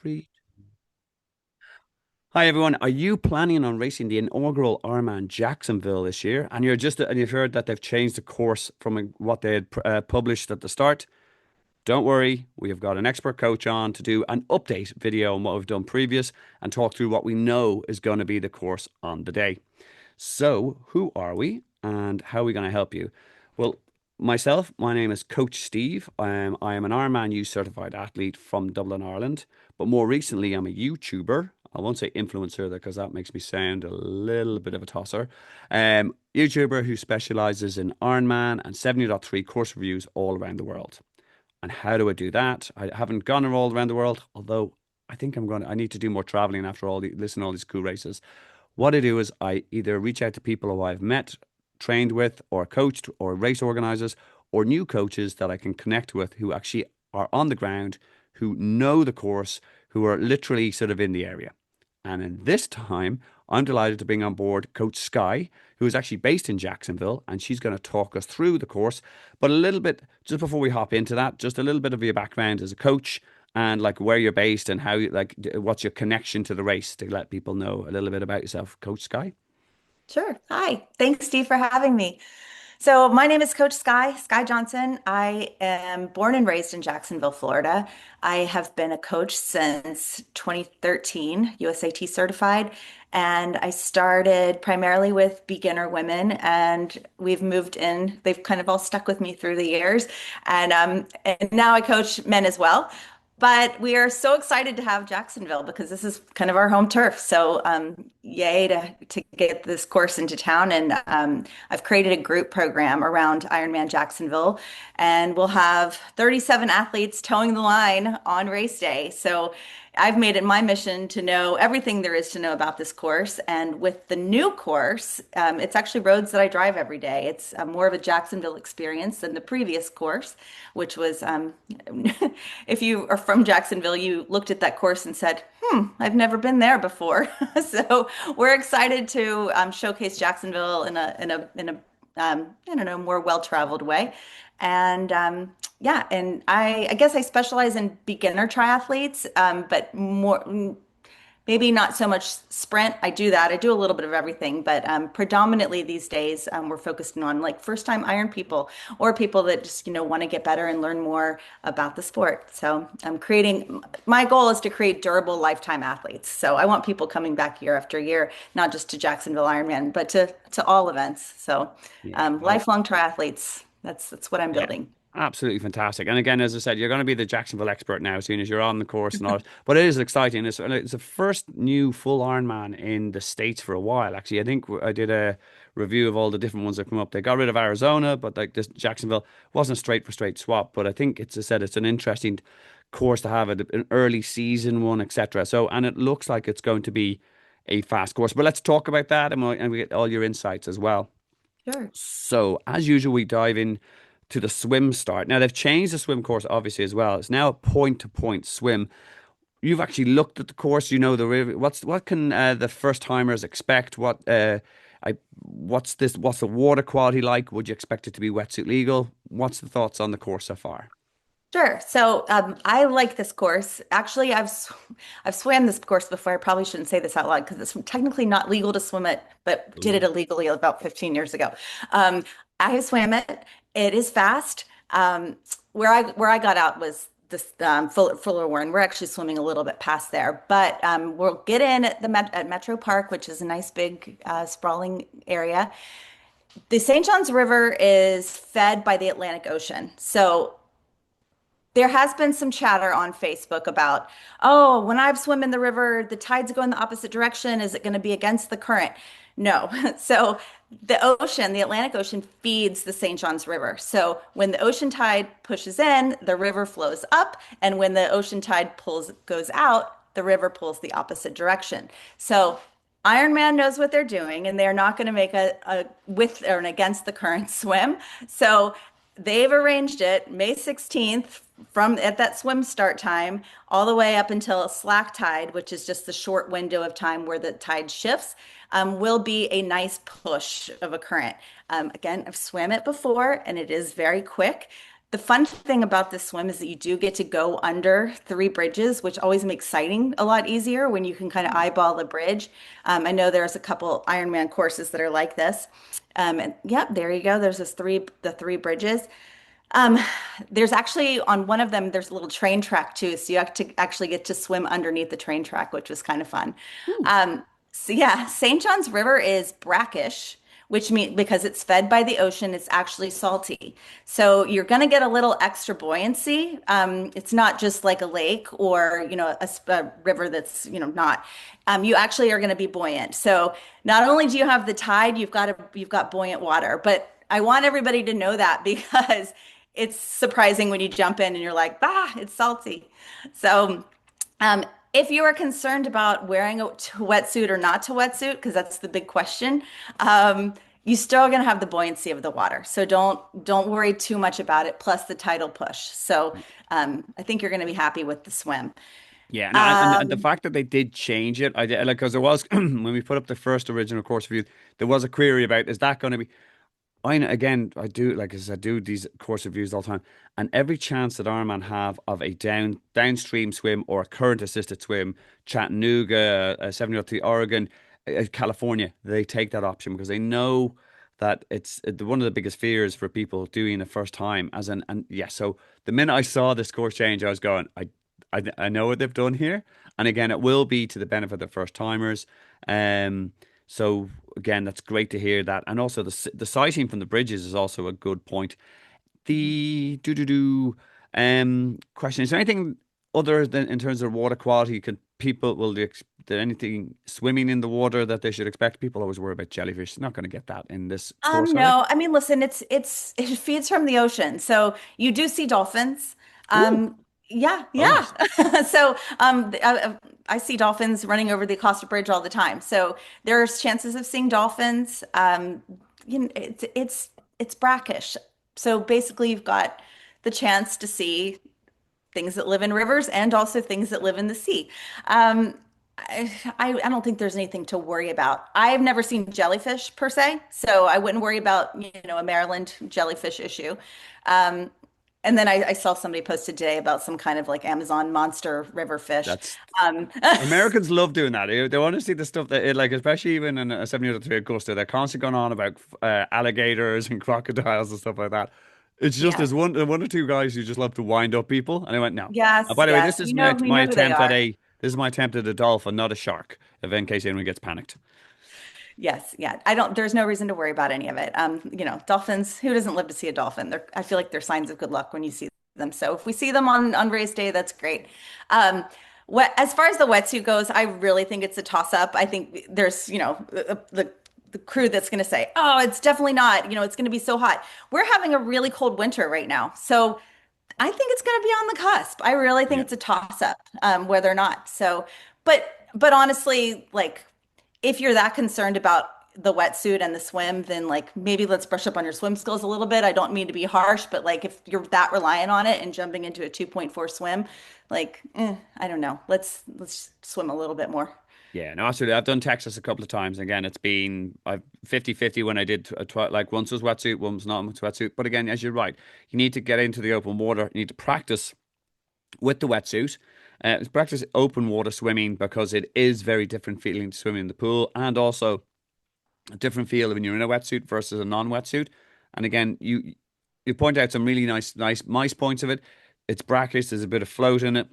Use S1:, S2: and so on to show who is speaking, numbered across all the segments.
S1: Three. Hi everyone. Are you planning on racing the inaugural Ironman Jacksonville this year? And you've heard that they've changed the course from what they had published at the start. Don't worry, we have got an expert coach on to do an update video on what we've done previous and talk through what we know is going to be the course on the day. So, who are we and how are we going to help you? Well, my name is Coach Steve. I am an Ironman U certified athlete from Dublin, Ireland. But more recently, I'm a YouTuber. I won't say influencer because that makes me sound a little bit of a tosser. YouTuber who specializes in Ironman and 70.3 course reviews all around the world. And how do I do that? I haven't gone all around the world, although I need to do more traveling after listen to all these cool races. What I do is I either reach out to people who I've met, trained with, or coached, or race organizers, or new coaches that I can connect with who actually are on the ground, who know the course, who are literally sort of in the area. And in this time, I'm delighted to bring on board Coach Skye, who is actually based in Jacksonville, and she's going to talk us through the course. But a little bit, just before we hop into that, just a little bit of your background as a coach and like where you're based and what's your connection to the race to let people know a little bit about yourself, Coach Skye.
S2: Sure. Hi. Thanks, Steve, for having me. So, my name is Coach Skye Johnson. I am born and raised in Jacksonville, Florida. I have been a coach since 2013, USAT certified, and I started primarily with beginner women, and we've moved in. They've kind of all stuck with me through the years, and now I coach men as well. But we are so excited to have Jacksonville because this is kind of our home turf. So, yay to get this course into town. And I've created a group program around Ironman Jacksonville, and we'll have 37 athletes towing the line on race day. So I've made it my mission to know everything there is to know about this course. And with the new course, it's actually roads that I drive every day. It's more of a Jacksonville experience than the previous course, which was, if you are from Jacksonville, you looked at that course and said, I've never been there before. So we're excited to showcase Jacksonville in a I don't know, more well-traveled way. And yeah, and I guess I specialize in beginner triathletes, but maybe not so much sprint. I do that. I do a little bit of everything, but predominantly these days we're focusing on like first-time iron people or people that just, want to get better and learn more about the sport. So I'm creating, my goal is to create durable lifetime athletes. So I want people coming back year after year, not just to Jacksonville Ironman, but to all events. So
S1: Yeah.
S2: lifelong triathletes, that's what I'm
S1: Yeah,
S2: building.
S1: absolutely fantastic. And again, as I said, you're going to be the Jacksonville expert now as soon as you're on the course and all. But it is exciting. It's the first new full Ironman in the States for a while. Actually, I think I did a review of all the different ones that come up. They got rid of Arizona, but like this Jacksonville wasn't straight for straight swap. But I think it's, as I said, it's an interesting course to have an early season one, etc. So, and it looks like it's going to be a fast course. But let's talk about that and we get all your insights as well.
S2: Sure.
S1: So, as usual, we dive in to the swim start. Now, they've changed the swim course obviously as well. It's now a point to point swim. You've actually looked at the course, you know the river. What can the first timers expect? What's the water quality like? Would you expect it to be wetsuit legal? What's the thoughts on the course so far?
S2: Sure. So I like this course. Actually, I've swam this course before. I probably shouldn't say this out loud because it's technically not legal to swim it, but did it
S1: Ooh.
S2: illegally about 15 years ago. I have swam it. It is fast. Where I got out was this Fuller Warren. We're actually swimming a little bit past there, but we'll get in at at Metro Park, which is a nice big sprawling area. The St. Johns River is fed by the Atlantic Ocean, so there has been some chatter on Facebook about, oh, when I've swum in the river, the tides go in the opposite direction. Is it going to be against the current? No. So the ocean, the Atlantic Ocean feeds the St. Johns River. So when the ocean tide pushes in, the river flows up, and when the ocean tide goes out, the river pulls the opposite direction. So Ironman knows what they're doing, and they're not going to make a with or an against the current swim. So they've arranged it May 16th from at that swim start time all the way up until slack tide, which is just the short window of time where the tide shifts, will be a nice push of a current. Again, I've swam it before and it is very quick. The fun thing about this swim is that you do get to go under three bridges, which always makes sighting a lot easier when you can kind of eyeball the bridge. I know there's a couple Ironman courses that are like this. And yep, there you go. There's the three bridges. Um, there's actually on one of them, there's a little train track too. So you have to actually get to swim underneath the train track, which was kind of fun.
S1: Ooh.
S2: So yeah, St. John's River is brackish, which means because it's fed by the ocean, it's actually salty. So you're going to get a little extra buoyancy. It's not just like a lake or, a river that's, not. You actually are going to be buoyant. So not only do you have the tide, you've got buoyant water, but I want everybody to know that because it's surprising when you jump in and you're like, it's salty. So, if you are concerned about wearing a wetsuit or not to wetsuit, because that's the big question, you still going to have the buoyancy of the water. So don't worry too much about it. Plus the tidal push. So I think you're going to be happy with the swim.
S1: Yeah, no, and the
S2: Um,
S1: fact that they did change it, I did like because there was when we put up the first original course review, there was a query about is that going to be again, I do like as I do these course reviews all the time, and every chance that Ironman have of a downstream swim or a current assisted swim, Chattanooga, 703 Oregon, California, they take that option because they know that it's one of the biggest fears for people doing the first time. And yeah, so the minute I saw this course change, I was going, I know what they've done here, and again, it will be to the benefit of the first timers. Um, so again, that's great to hear that, and also the sighting from the bridges is also a good point. The question is there anything other than in terms of water quality? Can people there anything swimming in the water that they should expect? People always worry about jellyfish. They're not going to get that in this course, are they?
S2: no, I mean, listen, it feeds from the ocean, so you do see dolphins.
S1: Ooh,
S2: Yeah,
S1: oh
S2: yeah.
S1: nice.
S2: So I see dolphins running over the Acosta Bridge all the time. So there's chances of seeing dolphins. It's brackish. So basically, you've got the chance to see things that live in rivers and also things that live in the sea. Um, I don't think there's anything to worry about. I've never seen jellyfish per se, so I wouldn't worry about, a Maryland jellyfish issue. Um, and then I saw somebody posted today about some kind of like Amazon monster river fish.
S1: That's
S2: Um,
S1: Americans love doing that. They want to see the stuff that, like, especially even in a 703 Augusta, they're constantly going on about alligators and crocodiles and stuff like that. It's just
S2: yes,
S1: there's one or two guys who just love to wind up people, and I went, no.
S2: yes,
S1: By the way,
S2: yes.
S1: this is
S2: We
S1: my
S2: know who they
S1: attempt at
S2: are.
S1: a dolphin, not a shark. If in case anyone gets panicked.
S2: Yes, yeah. I don't, there's no reason to worry about any of it. Dolphins, who doesn't live to see a dolphin? I feel like they're signs of good luck when you see them. So if we see them on race day, that's great. As far as the wetsuit goes, I really think it's a toss up. I think there's, the crew that's going to say, "Oh, it's definitely not, it's going to be so hot." We're having a really cold winter right now. So I think it's going to be on the cusp. I really think
S1: Yeah.
S2: it's a toss up, whether or not. So, but honestly, like if you're that concerned about the wetsuit and the swim, then like maybe let's brush up on your swim skills a little bit. I don't mean to be harsh, but like if you're that reliant on it and jumping into a 2.4 swim, like I don't know. Let's swim a little bit more.
S1: Yeah, no, absolutely. I've done Texas a couple of times. Again, it's been 50-50 when I did like once was wetsuit, once was not much wetsuit. But again, as you're right, you need to get into the open water. You need to practice with the wetsuit. Practice open water swimming because it is very different feeling to swimming in the pool and also a different feel when you're in a wetsuit versus a non-wetsuit. And again, you point out some really nice points of it. It's brackish. There's a bit of float in it.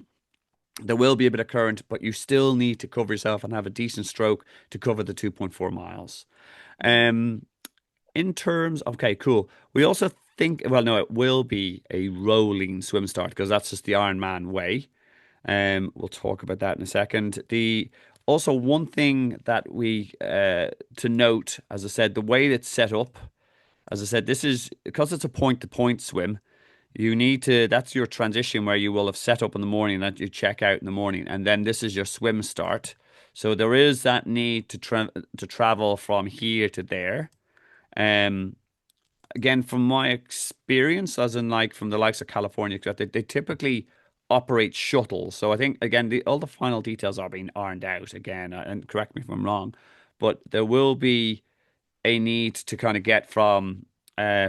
S1: There will be a bit of current, but you still need to cover yourself and have a decent stroke to cover the 2.4 miles. Um, in terms, okay, cool. We also think, well, no, it will be a rolling swim start because that's just the Ironman way. We'll talk about that in a second. The also one thing that we to note, as I said, the way it's set up. As I said, this is because it's a point to point swim. You need to, that's your transition where you will have set up in the morning that you check out in the morning, and then this is your swim start. So there is that need to travel from here to there. Um, Again, from my experience, as in like from the likes of California, they typically operate shuttles. So I think again, all the final details are being ironed out again, and correct me if I'm wrong, but there will be a need to kind of get from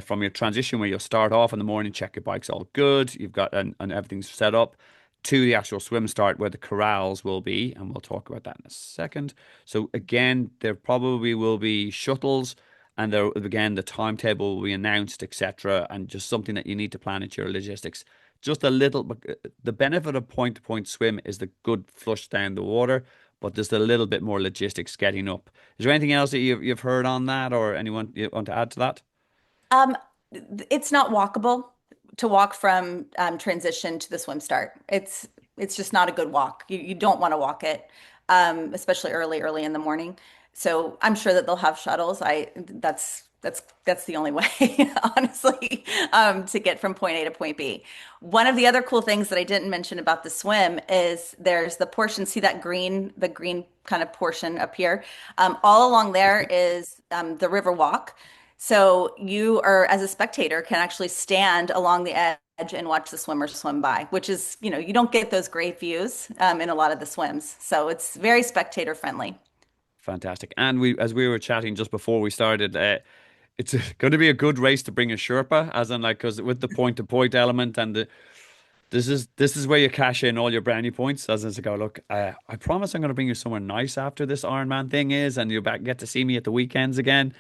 S1: from your transition where you'll start off in the morning, check your bike's all good, you've got and everything's set up, to the actual swim start where the corrals will be, and we'll talk about that in a second. So again, there probably will be shuttles, and there again the timetable will be announced, etc., and just something that you need to plan into your logistics. Just a little, the benefit of point-to-point swim is the good flush down the water, but there's a little bit more logistics getting up. Is there anything else that you've heard on that, or anyone you want to add to that?
S2: Um, it's not walkable to walk from transition to the swim start. It's just not a good walk. You don't want to walk it, especially early in the morning. So I'm sure that they'll have shuttles. That's the only way, honestly, to get from point A to point B. One of the other cool things that I didn't mention about the swim is there's the portion, see that the green kind of portion up here. All along there is the river walk. So you are, as a spectator, can actually stand along the edge and watch the swimmers swim by, which is, you don't get those great views in a lot of the swims. So it's very spectator friendly.
S1: Fantastic. And as we were chatting just before we started, it's going to be a good race to bring a Sherpa, as in like, because with the point to point element and this is where you cash in all your brownie points. As in to go, look, I promise I'm going to bring you somewhere nice after this Ironman thing is, and you'll get to see me at the weekends again.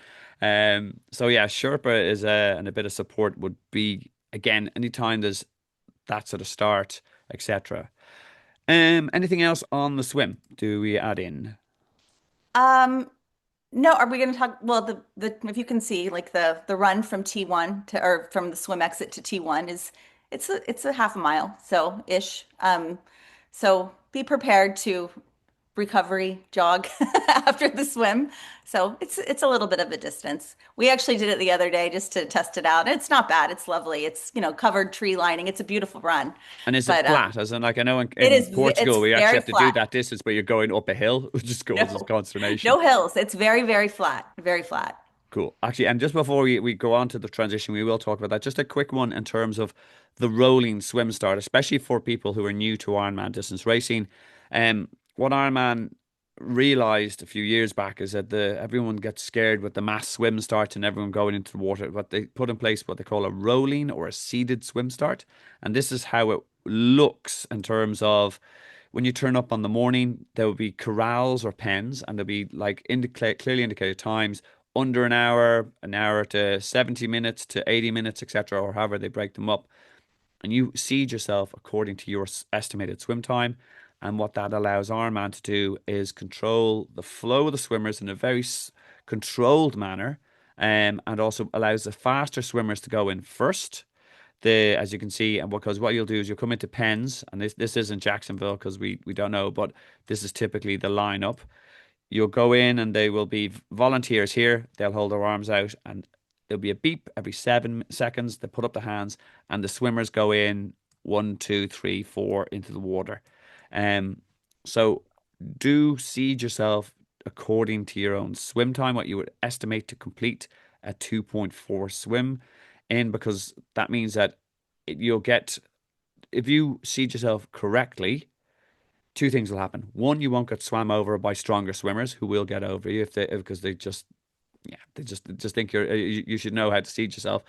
S1: So yeah, Sherpa is and a bit of support would be again anytime there's that sort of start, etc. Anything else on the swim? Do we add in?
S2: Um, no, are we going to talk? Well, the if you can see, like the run from T1 to or from the swim exit to T1 is it's a half a mile, so ish. So be prepared to recovery jog after the swim. So it's a little bit of a distance. We actually did it the other day just to test it out. It's not bad. It's lovely. It's, covered tree lining. It's a beautiful run.
S1: And is it
S2: But
S1: flat? As in, like I know in,
S2: it
S1: in
S2: is it's
S1: Portugal we actually
S2: very
S1: have to do
S2: flat.
S1: that distance, but you're going up a hill, which just causes
S2: No.
S1: consternation.
S2: No hills. It's very, very flat. Very flat.
S1: Cool. Actually, and just before we go on to the transition, we will talk about that. Just a quick one in terms of the rolling swim start, especially for people who are new to Ironman distance racing. What Ironman realized a few years back is that everyone gets scared with the mass swim start and everyone going into the water. But they put in place what they call a rolling or a seated swim start, and this is how it looks in terms of when you turn up on the morning, there will be corrals or pens, and there'll be like clearly indicated times under an hour to 70 minutes to 80 minutes, etc., or however they break them up. And you seed yourself according to your estimated swim time. And what that allows our man to do is control the flow of the swimmers in a very controlled manner, and also allows the faster swimmers to go in first. As you can see, and because what you'll do is you'll come into pens, and this isn't Jacksonville because we don't know, but this is typically the lineup. You'll go in and they will be volunteers here. They'll hold their arms out and there'll be a beep every 7 seconds. They put up the hands and the swimmers go in one, two, three, four into the water. So do seed yourself according to your own swim time, what you would estimate to complete a 2.4 swim in, because that means that you'll get, if you seed yourself correctly, two things will happen. One, you won't get swam over by stronger swimmers who will get over you if they because they just yeah they just think you should know how to seed yourself.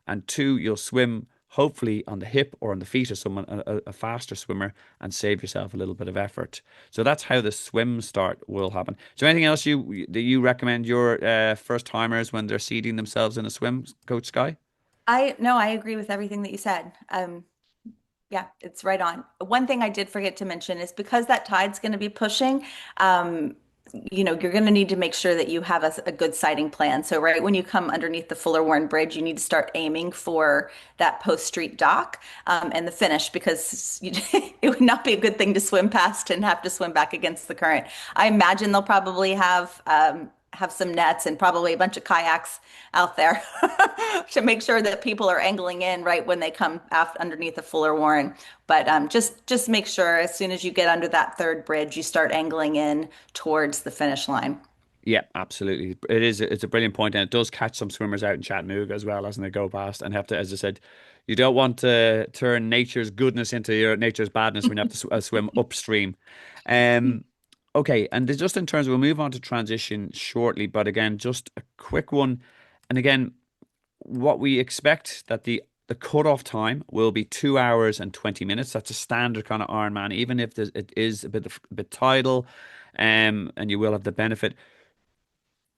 S1: And two, you'll swim hopefully on the hip or on the feet of someone a faster swimmer and save yourself a little bit of effort. So that's how the swim start will happen. So anything else you recommend your first timers when they're seeding themselves in a swim, Coach Skye?
S2: I no, I agree with everything that you said. Yeah, it's right on. One thing I did forget to mention is because that tide's going to be pushing, you're going to need to make sure that you have a good sighting plan. So right when you come underneath the Fuller Warren Bridge, you need to start aiming for that post street dock and the finish because it would not be a good thing to swim past and have to swim back against the current. I imagine they'll probably have some nets and probably a bunch of kayaks out there to make sure that people are angling in right when they come underneath the Fuller Warren. But just make sure as soon as you get under that third bridge, you start angling in towards the finish line.
S1: Yeah, absolutely. It's a brilliant point, and it does catch some swimmers out in Chattanooga as well as they go past and have to, as I said, you don't want to turn nature's goodness into your nature's badness when you have to swim upstream. Um, okay, and just in terms, we'll move on to transition shortly, but again, just a quick one. And again, what we expect that the cutoff time will be 2 hours and 20 minutes. That's a standard kind of Ironman, even if it is a bit tidal, and you will have the benefit.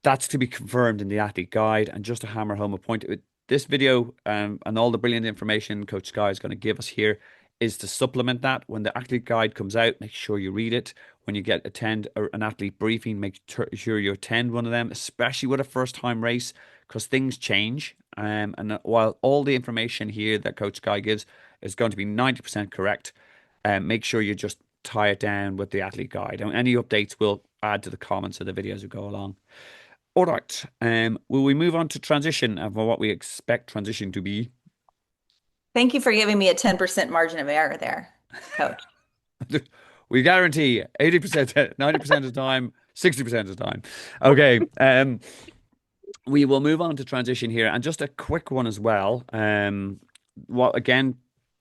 S1: That's to be confirmed in the athlete guide. And just to hammer home a point, this video and all the brilliant information Coach Skye is going to give us here is to supplement that. When the athlete guide comes out, make sure you read it. When you attend an athlete briefing, make sure you attend one of them, especially with a first time race, because things change. And while all the information here that Coach Skye gives is going to be 90% correct, make sure you just tie it down with the athlete guide. And any updates will add to the comments of the videos as we go along. All right. Will we move on to transition and what we expect transition to be?
S2: Thank you for giving me a 10% margin of error there, Coach.
S1: We guarantee 80%, 90% of the time, 60% of the time. Okay. We will move on to transition here, and just a quick one as well. What again,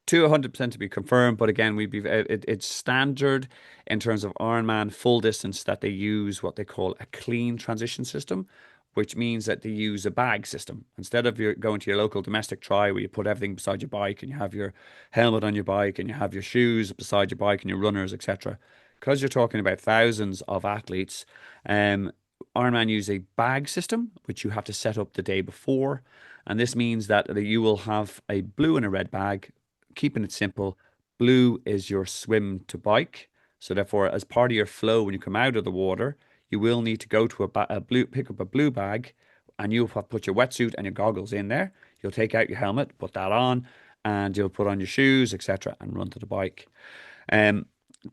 S1: to 100% to be confirmed, but again, it's standard in terms of Ironman full distance that they use what they call a clean transition system, which means that they use a bag system instead of your going to your local domestic tri where you put everything beside your bike and you have your helmet on your bike and you have your shoes beside your bike and your runners, etc. Because you're talking about thousands of athletes, Ironman use a bag system which you have to set up the day before, and this means that you will have a blue and a red bag. Keeping it simple, blue is your swim to bike. So therefore, as part of your flow, when you come out of the water, you will need to go to pick up a blue bag, and you'll put your wetsuit and your goggles in there. You'll take out your helmet, put that on, and you'll put on your shoes, etc., and run to the bike.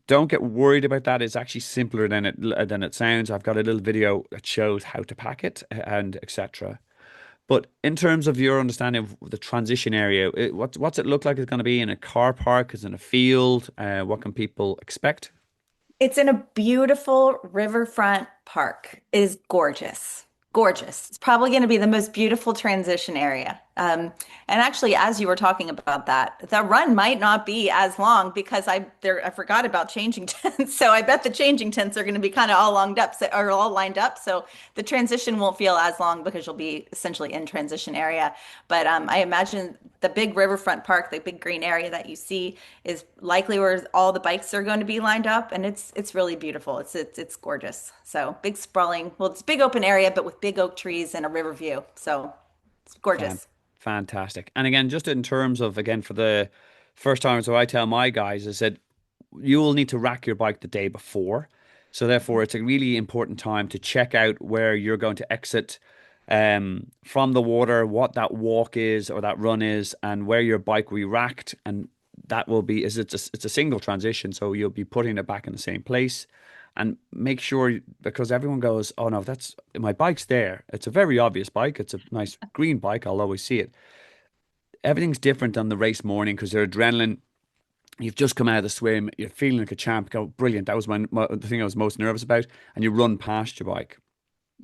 S1: Don't get worried about that. It's actually simpler than it sounds. I've got a little video that shows how to pack it and etc. But in terms of your understanding of the transition area, what's it look like it's going to be in a car park? Is it in a field? What can people expect?
S2: It's in a beautiful riverfront park. It is gorgeous. Gorgeous. It's probably going to be the most beautiful transition area. And actually, as you were talking about that, the run might not be as long because I forgot about changing tents. So I bet the changing tents are going to be kind of all all lined up. So the transition won't feel as long because you'll be essentially in transition area. But I imagine the big riverfront park, the big green area that you see, is likely where all the bikes are going to be lined up, and it's really beautiful. It's gorgeous. So big sprawling, well, it's a big open area, but with big oak trees and a river view. So it's
S1: Fan-
S2: gorgeous.
S1: Fantastic. And again, just in terms of, again, for the first time, so I tell my guys, I said, you will need to rack your bike the day before. So therefore, it's a really important time to check out where you're going to exit from the water, what that walk is or that run is, and where your bike will be racked. And that will be, it's a single transition. So you'll be putting it back in the same place. And make sure, because everyone goes, oh no, that's my bike's there. It's a very obvious bike. It's a nice green bike. I'll always see it. Everything's different on the race morning because your adrenaline, you've just come out of the swim, you're feeling like a champ. Go, brilliant. That was the thing I was most nervous about. And you run past your bike.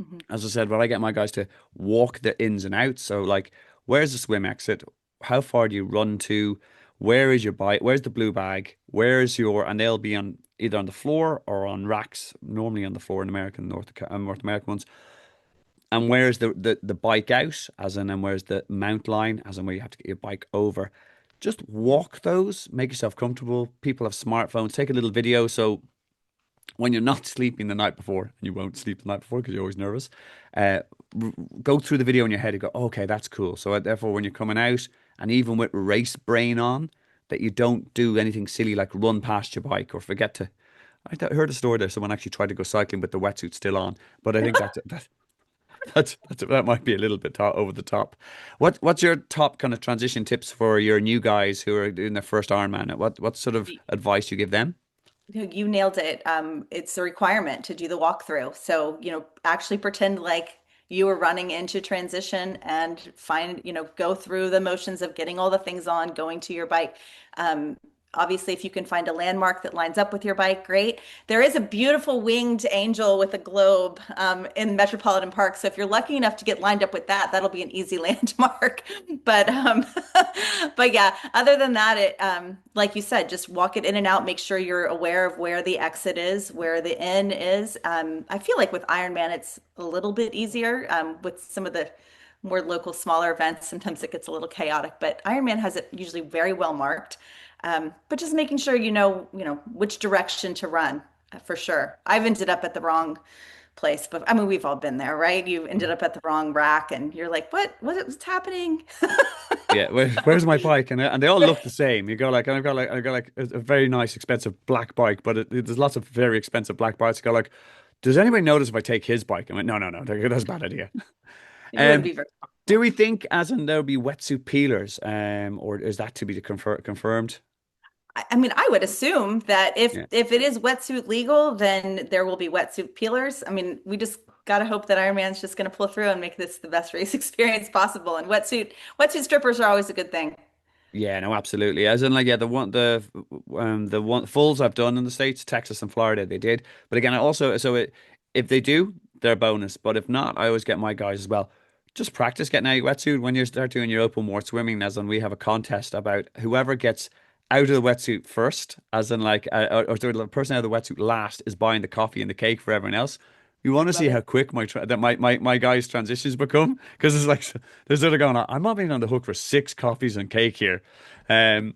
S2: Mhm.
S1: As I said, well, I get my guys to walk the ins and outs. So, like, where's the swim exit? How far do you run to? Where is your bike? Where's the blue bag? Where's and they'll be on either on the floor or on racks, normally on the floor in North American ones. And where's the bike out, as in, and where's the mount line, as in where you have to get your bike over. Just walk those, make yourself comfortable. People have smartphones, take a little video. So when you're not sleeping the night before, and you won't sleep the night before because you're always nervous, uh, go through the video in your head and go, okay, that's cool. So therefore, when you're coming out, and even with race brain on, that you don't do anything silly like run past your bike or forget to. Heard a story there. Someone actually tried to go cycling with the wetsuit still on, but I think that might be a little bit over the top. What's your top kind of transition tips for your new guys who are doing their first Ironman? What sort of advice you give them?
S2: You nailed it. It's a requirement to do the walkthrough. So, actually pretend like you were running into transition and go through the motions of getting all the things on, going to your bike. Um, Obviously, if you can find a landmark that lines up with your bike, great. There is a beautiful winged angel with a globe in Metropolitan Park. So if you're lucky enough to get lined up with that, that'll be an easy landmark. But but yeah, other than that, like you said, just walk it in and out. Make sure you're aware of where the exit is, where the in is. I feel like with Ironman, it's a little bit easier with some of the more local, smaller events, sometimes it gets a little chaotic, but Ironman has it usually very well marked. But just making sure you know which direction to run for sure. I've ended up at the wrong place, but I mean, we've all been there, right? You ended up at the wrong rack and you're like, what's happening?
S1: Yeah, where's my bike? And they all look the same. You go like, I've got like a very nice, expensive black bike, but there's lots of very expensive black bikes. You go like, does anybody notice if I take his bike? I went, no, no, no, that's a bad idea.
S2: It wouldn't
S1: Um,
S2: be very
S1: do
S2: helpful.
S1: we think as in there'll be wetsuit peelers, or is that to be confirmed?
S2: I mean, I would assume that if
S1: Yeah.
S2: if it is wetsuit legal, then there will be wetsuit peelers. I mean, we just got to hope that Ironman's just going to pull through and make this the best race experience possible. And wetsuit strippers are always a good thing.
S1: Yeah, no, absolutely. As in, like, yeah, the one fulls I've done in the States, Texas and Florida, they did. But again, I also if they do, they're a bonus. But if not, I always get my guys as well. Just practice getting out of your wetsuit when you start doing your open water swimming. As in, we have a contest about whoever gets out of the wetsuit first, as in like, or sorry, the person out of the wetsuit last is buying the coffee and the cake for everyone else. You want to see
S2: Love
S1: how
S2: it.
S1: quick my guys' transitions become because it's like they're sort of going, I'm not being on the hook for six coffees and cake here. Um,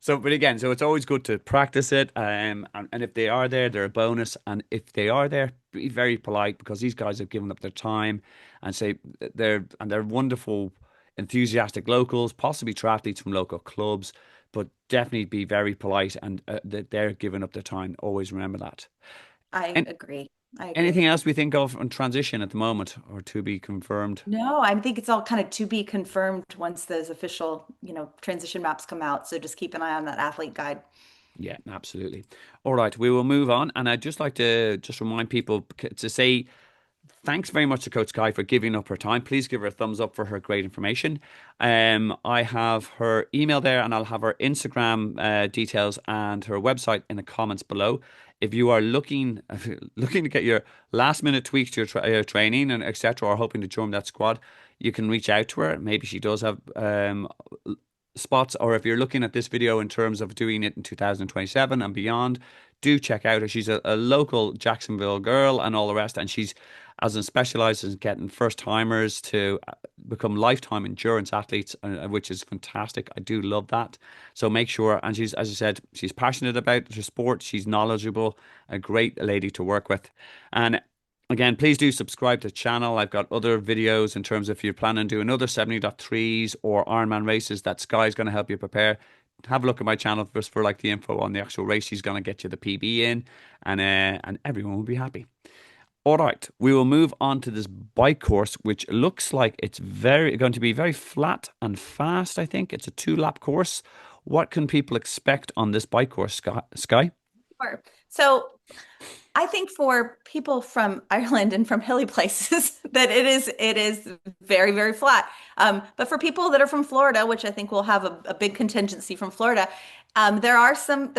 S1: but again, so it's always good to practice it. And if they are there, they're a bonus. And if they are there, be very polite because these guys have given up their time and say they're wonderful, enthusiastic locals, possibly triathletes from local clubs, but definitely be very polite and that they're giving up their time. Always remember that.
S2: I
S1: And
S2: agree. I
S1: anything
S2: agree.
S1: else we think of on transition at the moment or to be confirmed?
S2: No, I think it's all kind of to be confirmed once those official, transition maps come out. So just keep an eye on that athlete guide.
S1: Yeah, absolutely. All right, we will move on. And I'd just like to just remind people to say thanks very much to Coach Skye for giving up her time. Please give her a thumbs up for her great information. I have her email there, and I'll have her Instagram details and her website in the comments below. If you are looking looking to get your last minute tweaks to your training and etc., or hoping to join that squad, you can reach out to her. Maybe she does have spots, or if you're looking at this video in terms of doing it in 2027 and beyond, do check out her. She's a local Jacksonville girl and all the rest, and she's as in specializes in getting first timers to become lifetime endurance athletes, which is fantastic. I do love that. So make sure, and she's, as I said, she's passionate about her sport. She's knowledgeable, a great lady to work with. And again, please do subscribe to the channel. I've got other videos in terms of if you're planning to do another 70.3s or Ironman races that Skye's going to help you prepare. Have a look at my channel just for like the info on the actual race. She's going to get you the PB in, and everyone will be happy. All right, we will move on to this bike course, which looks like it's very going to be very flat and fast. I think it's a 2 lap course. What can people expect on this bike course, Skye?
S2: Sure. So I think for people from Ireland and from hilly places that it is very, very flat. But for people that are from Florida, which I think will have a big contingency from Florida, there are some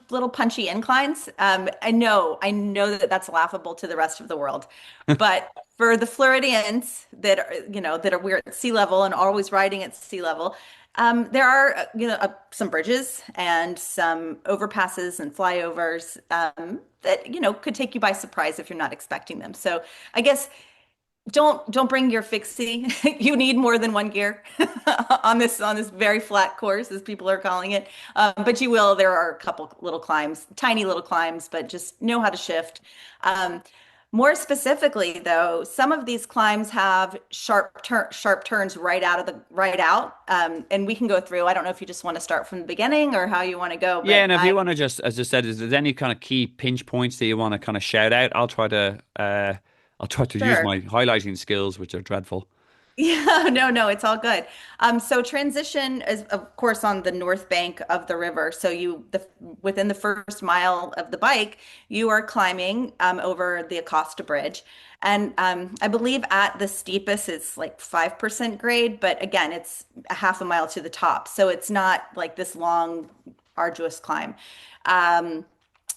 S2: little punchy inclines. I know that that's laughable to the rest of the world, but for the Floridians that are we're at sea level and always riding at sea level, there are, some bridges and some overpasses and flyovers that, could take you by surprise if you're not expecting them. So I guess don't bring your fixie. You need more than one gear on this very flat course, as people are calling it. But you will. There are a couple little climbs, tiny little climbs, but just know how to shift. Um, More specifically, though, some of these climbs have sharp turns right out, and we can go through. I don't know if you just want to start from the beginning or how you want to go,
S1: Yeah,
S2: but
S1: and if you want to just, as I said, is there any kind of key pinch points that you want to kind of shout out? I'll try to use
S2: sure.
S1: my highlighting skills, which are dreadful.
S2: Yeah, no, no, it's all good. So transition is, of course, on the north bank of the river. So within the first mile of the bike, you are climbing over the Acosta Bridge, and I believe at the steepest it's like 5% grade, but again, it's a half a mile to the top, so it's not like this long, arduous climb. Um,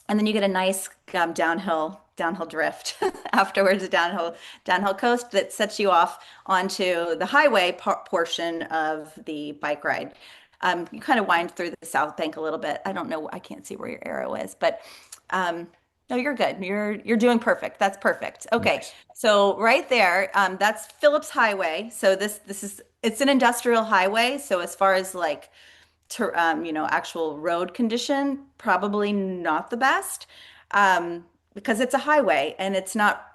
S2: and then you get a nice downhill drift afterwards, a downhill coast that sets you off onto the highway portion of the bike ride. You kind of wind through the south bank a little bit. I don't know, I can't see where your arrow is, but No, you're good. You're doing perfect. That's perfect. Okay.
S1: Nice.
S2: So right there, that's Phillips Highway. So this is it's an industrial highway. So as far as like actual road condition, probably not the best. Because it's a highway and it's not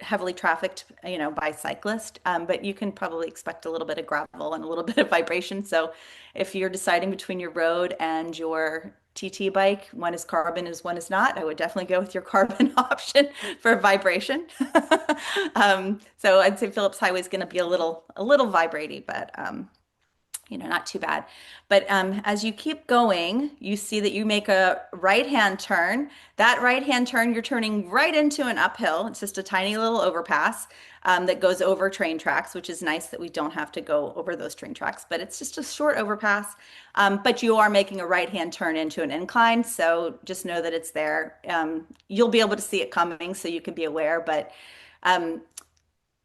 S2: heavily trafficked, by cyclists. But you can probably expect a little bit of gravel and a little bit of vibration. So if you're deciding between your road and your TT bike, one is carbon is one is not, I would definitely go with your carbon option for vibration. So I'd say Phillips Highway is going to be a little vibraty, but not too bad. But as you keep going, you see that you make a right-hand turn. That right-hand turn, you're turning right into an uphill. It's just a tiny little overpass that goes over train tracks, which is nice that we don't have to go over those train tracks, but it's just a short overpass. But you are making a right-hand turn into an incline, so just know that it's there. You'll be able to see it coming, so you can be aware, but um,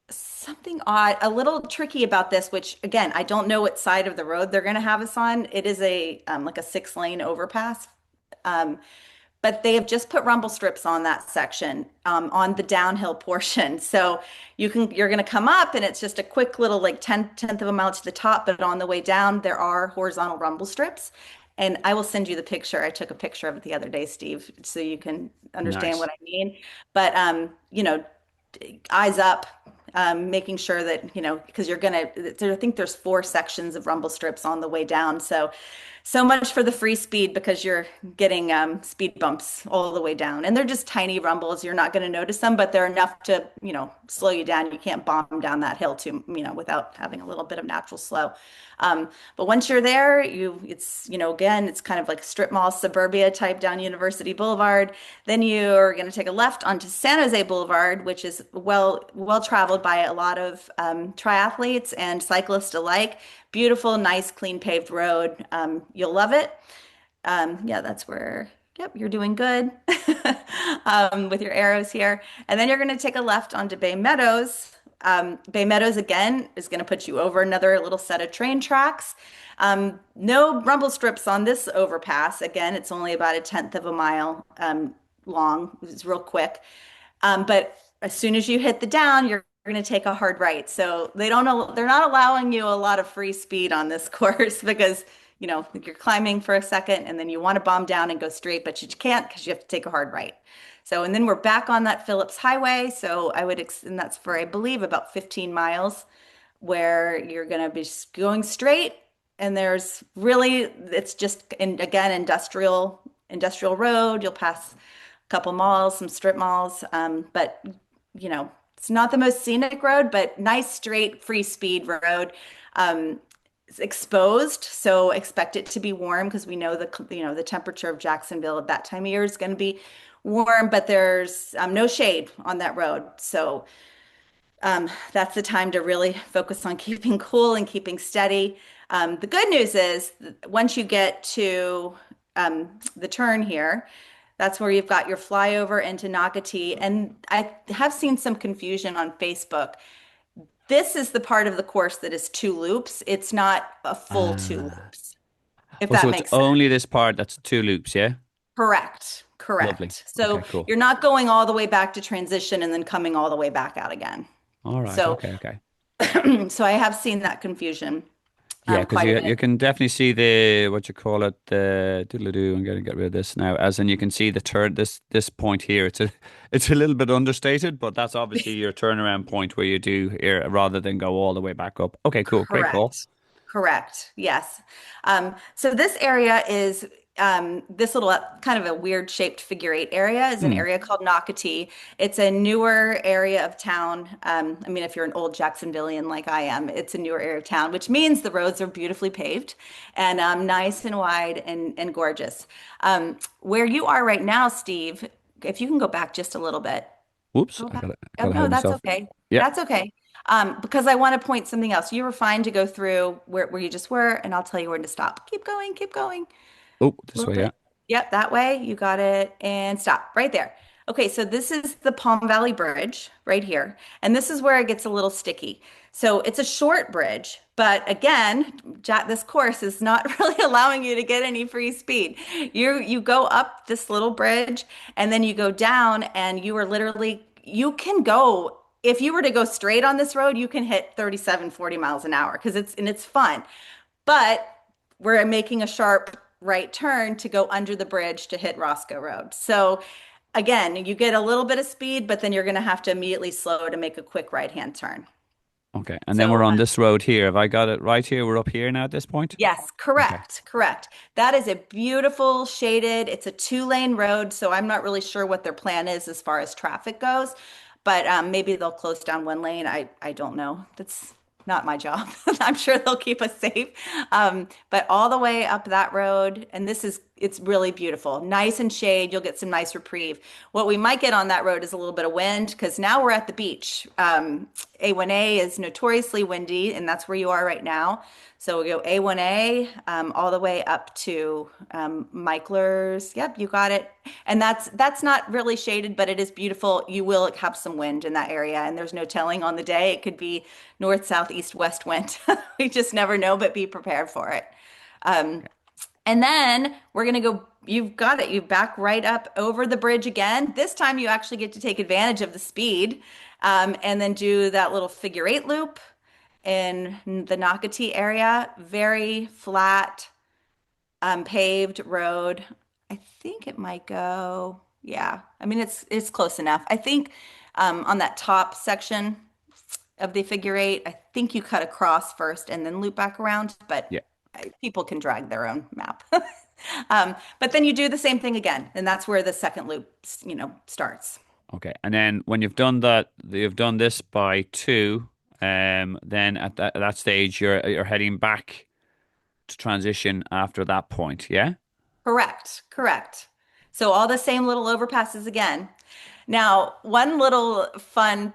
S2: something odd, a little tricky about this, which again, I don't know what side of the road they're going to have us on. It is a like a 6-lane overpass, um, but they have just put rumble strips on that section on the downhill portion. So you're going to come up, and it's just a quick little like tenth of a mile to the top, but on the way down there are horizontal rumble strips. And I will send you the picture. I took a picture of it the other day, Steve, so you can understand
S1: Nice.
S2: what I mean. But eyes up, making sure that, because I think there's 4 sections of rumble strips on the way down. So much for the free speed because you're getting speed bumps all the way down. And they're just tiny rumbles. You're not going to notice them, but they're enough to, slow you down. You can't bomb down that hill too, without having a little bit of natural slow. But once you're there, again, it's kind of like strip mall suburbia type down University Boulevard. Then you're going to take a left onto San Jose Boulevard, which is well traveled by a lot of triathletes and cyclists alike. Beautiful, nice, clean paved road. You'll love it. Yeah, that's where. Yep, you're doing good with your arrows here. And then you're going to take a left onto Bay Meadows. Bay Meadows again is going to put you over another little set of train tracks. No rumble strips on this overpass. Again, it's only about a tenth of a mile long. It's real quick. But as soon as you hit the down, you're going to take a hard right. So they're not allowing you a lot of free speed on this course because, you're climbing for a second and then you want to bomb down and go straight, but you can't because you have to take a hard right. So, and then we're back on that Phillips Highway. So and that's for, I believe, about 15 miles where you're going to be going straight. And it's just, again, industrial road. You'll pass a couple malls, some strip malls. But, it's not the most scenic road, but nice, straight, free speed road. It's exposed, so expect it to be warm because we know the temperature of Jacksonville at that time of year is going to be warm, but there's no shade on that road. So that's the time to really focus on keeping cool and keeping steady. The good news is that once you get to the turn here, that's where you've got your flyover into Nocatee. And I have seen some confusion on Facebook. This is the part of the course that is 2 loops. It's not a full two
S1: Ah.
S2: loops, if
S1: Oh, so
S2: that
S1: it's
S2: makes sense.
S1: only this part that's 2 loops, yeah?
S2: Correct.
S1: Lovely.
S2: Correct. So
S1: Okay, cool.
S2: you're not going all the way back to transition and then coming all the way back out again.
S1: All right.
S2: So,
S1: Okay, okay.
S2: so I have seen that confusion
S1: Yeah, because
S2: quite a
S1: you
S2: bit.
S1: can definitely see the what you call it, the doodle-doo. I'm going to get rid of this now. As in, you can see the turn this point here. It's a little bit understated, but that's obviously your turnaround point where you do here rather than go all the way back up. Okay, cool, great call.
S2: Correct. Correct. Yes. So this area is this little kind of a weird shaped figure 8 area is an
S1: Hmm.
S2: area called Nocatee. It's a newer area of town. I mean, if you're an old Jacksonvillian like I am, it's a newer area of town, which means the roads are beautifully paved and nice and wide and gorgeous. Where you are right now, Steve, if you can go back just a little bit.
S1: Whoops,
S2: Go back.
S1: got
S2: Oh,
S1: ahead
S2: no,
S1: of
S2: that's
S1: myself.
S2: okay.
S1: Yep.
S2: That's okay. Because I want to point something else. You were fine to go through where you just were, and I'll tell you when to stop. Keep going.
S1: Oh,
S2: A
S1: this
S2: little
S1: way, yeah.
S2: bit. Yep, that way. You got it. And stop right there. Okay, so this is the Palm Valley Bridge right here. And this is where it gets a little sticky. So it's a short bridge, But again, this course is not really allowing you to get any free speed. You go up this little bridge and then you go down and you are literally you can go if you were to go straight on this road, you can hit 37, 40 miles an hour because it's fun. But we're making a sharp right turn to go under the bridge to hit Roscoe Road. So again, you get a little bit of speed, but then you're going to have to immediately slow to make a quick right-hand turn.
S1: Okay. And then
S2: So
S1: we're on this road here. Have I got it right here? We're up here now at this point?
S2: yes,
S1: Okay.
S2: correct, correct. That is a beautiful shaded, it's a two-lane road, so I'm not really sure what their plan is as far as traffic goes, but maybe they'll close down one lane. I don't know. That's not my job. I'm sure they'll keep us safe. But all the way up that road, and it's really beautiful. Nice and shade. You'll get some nice reprieve. What we might get on that road is a little bit of wind because now we're at the beach. A1A is notoriously windy, and that's where you are right now. So we go A1A all the way up to Michler's. Yep, you got it. And that's not really shaded, but it is beautiful. You will have some wind in that area, and there's no telling on the day. It could be north, south, east, west wind. We just never know, but be prepared for it. Um, and then we're going to go, you've got it. You back right up over the bridge again. This time you actually get to take advantage of the speed and then do that little figure eight loop in the Nocatee area. Very flat, paved road. I think it might go, yeah. I mean, it's close enough. I think on that top section of the figure eight, I think you cut across first and then loop back around, but
S1: Yeah.
S2: people can drag their own map. But then you do the same thing again, and that's where the second loop, starts.
S1: Okay. And then when you've done that, you've done this by two, then at that stage you're heading back to transition after that point. Yeah?
S2: Correct, correct. So all the same little overpasses again. Now, one little fun,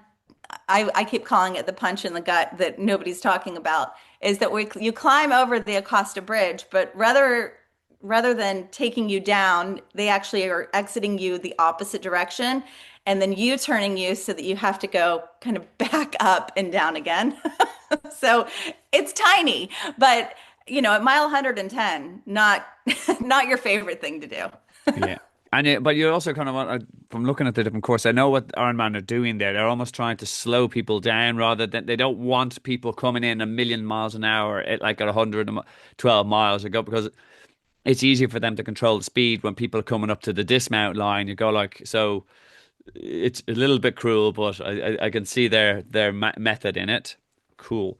S2: I keep calling it the punch in the gut that nobody's talking about, is that you climb over the Acosta Bridge, but rather than taking you down, they actually are exiting you the opposite direction and then U-turning you so that you have to go kind of back up and down again. So it's tiny, but at mile 110, not not your favorite thing to do.
S1: Yeah. But you also kind of want, from looking at the different course, I know what Ironman are doing there. They're almost trying to slow people down rather than they don't want people coming in a million miles an hour at like at 112 miles ago because it's easier for them to control the speed when people are coming up to the dismount line. You go like, so it's a little bit cruel, but I can see their method in it. Cool.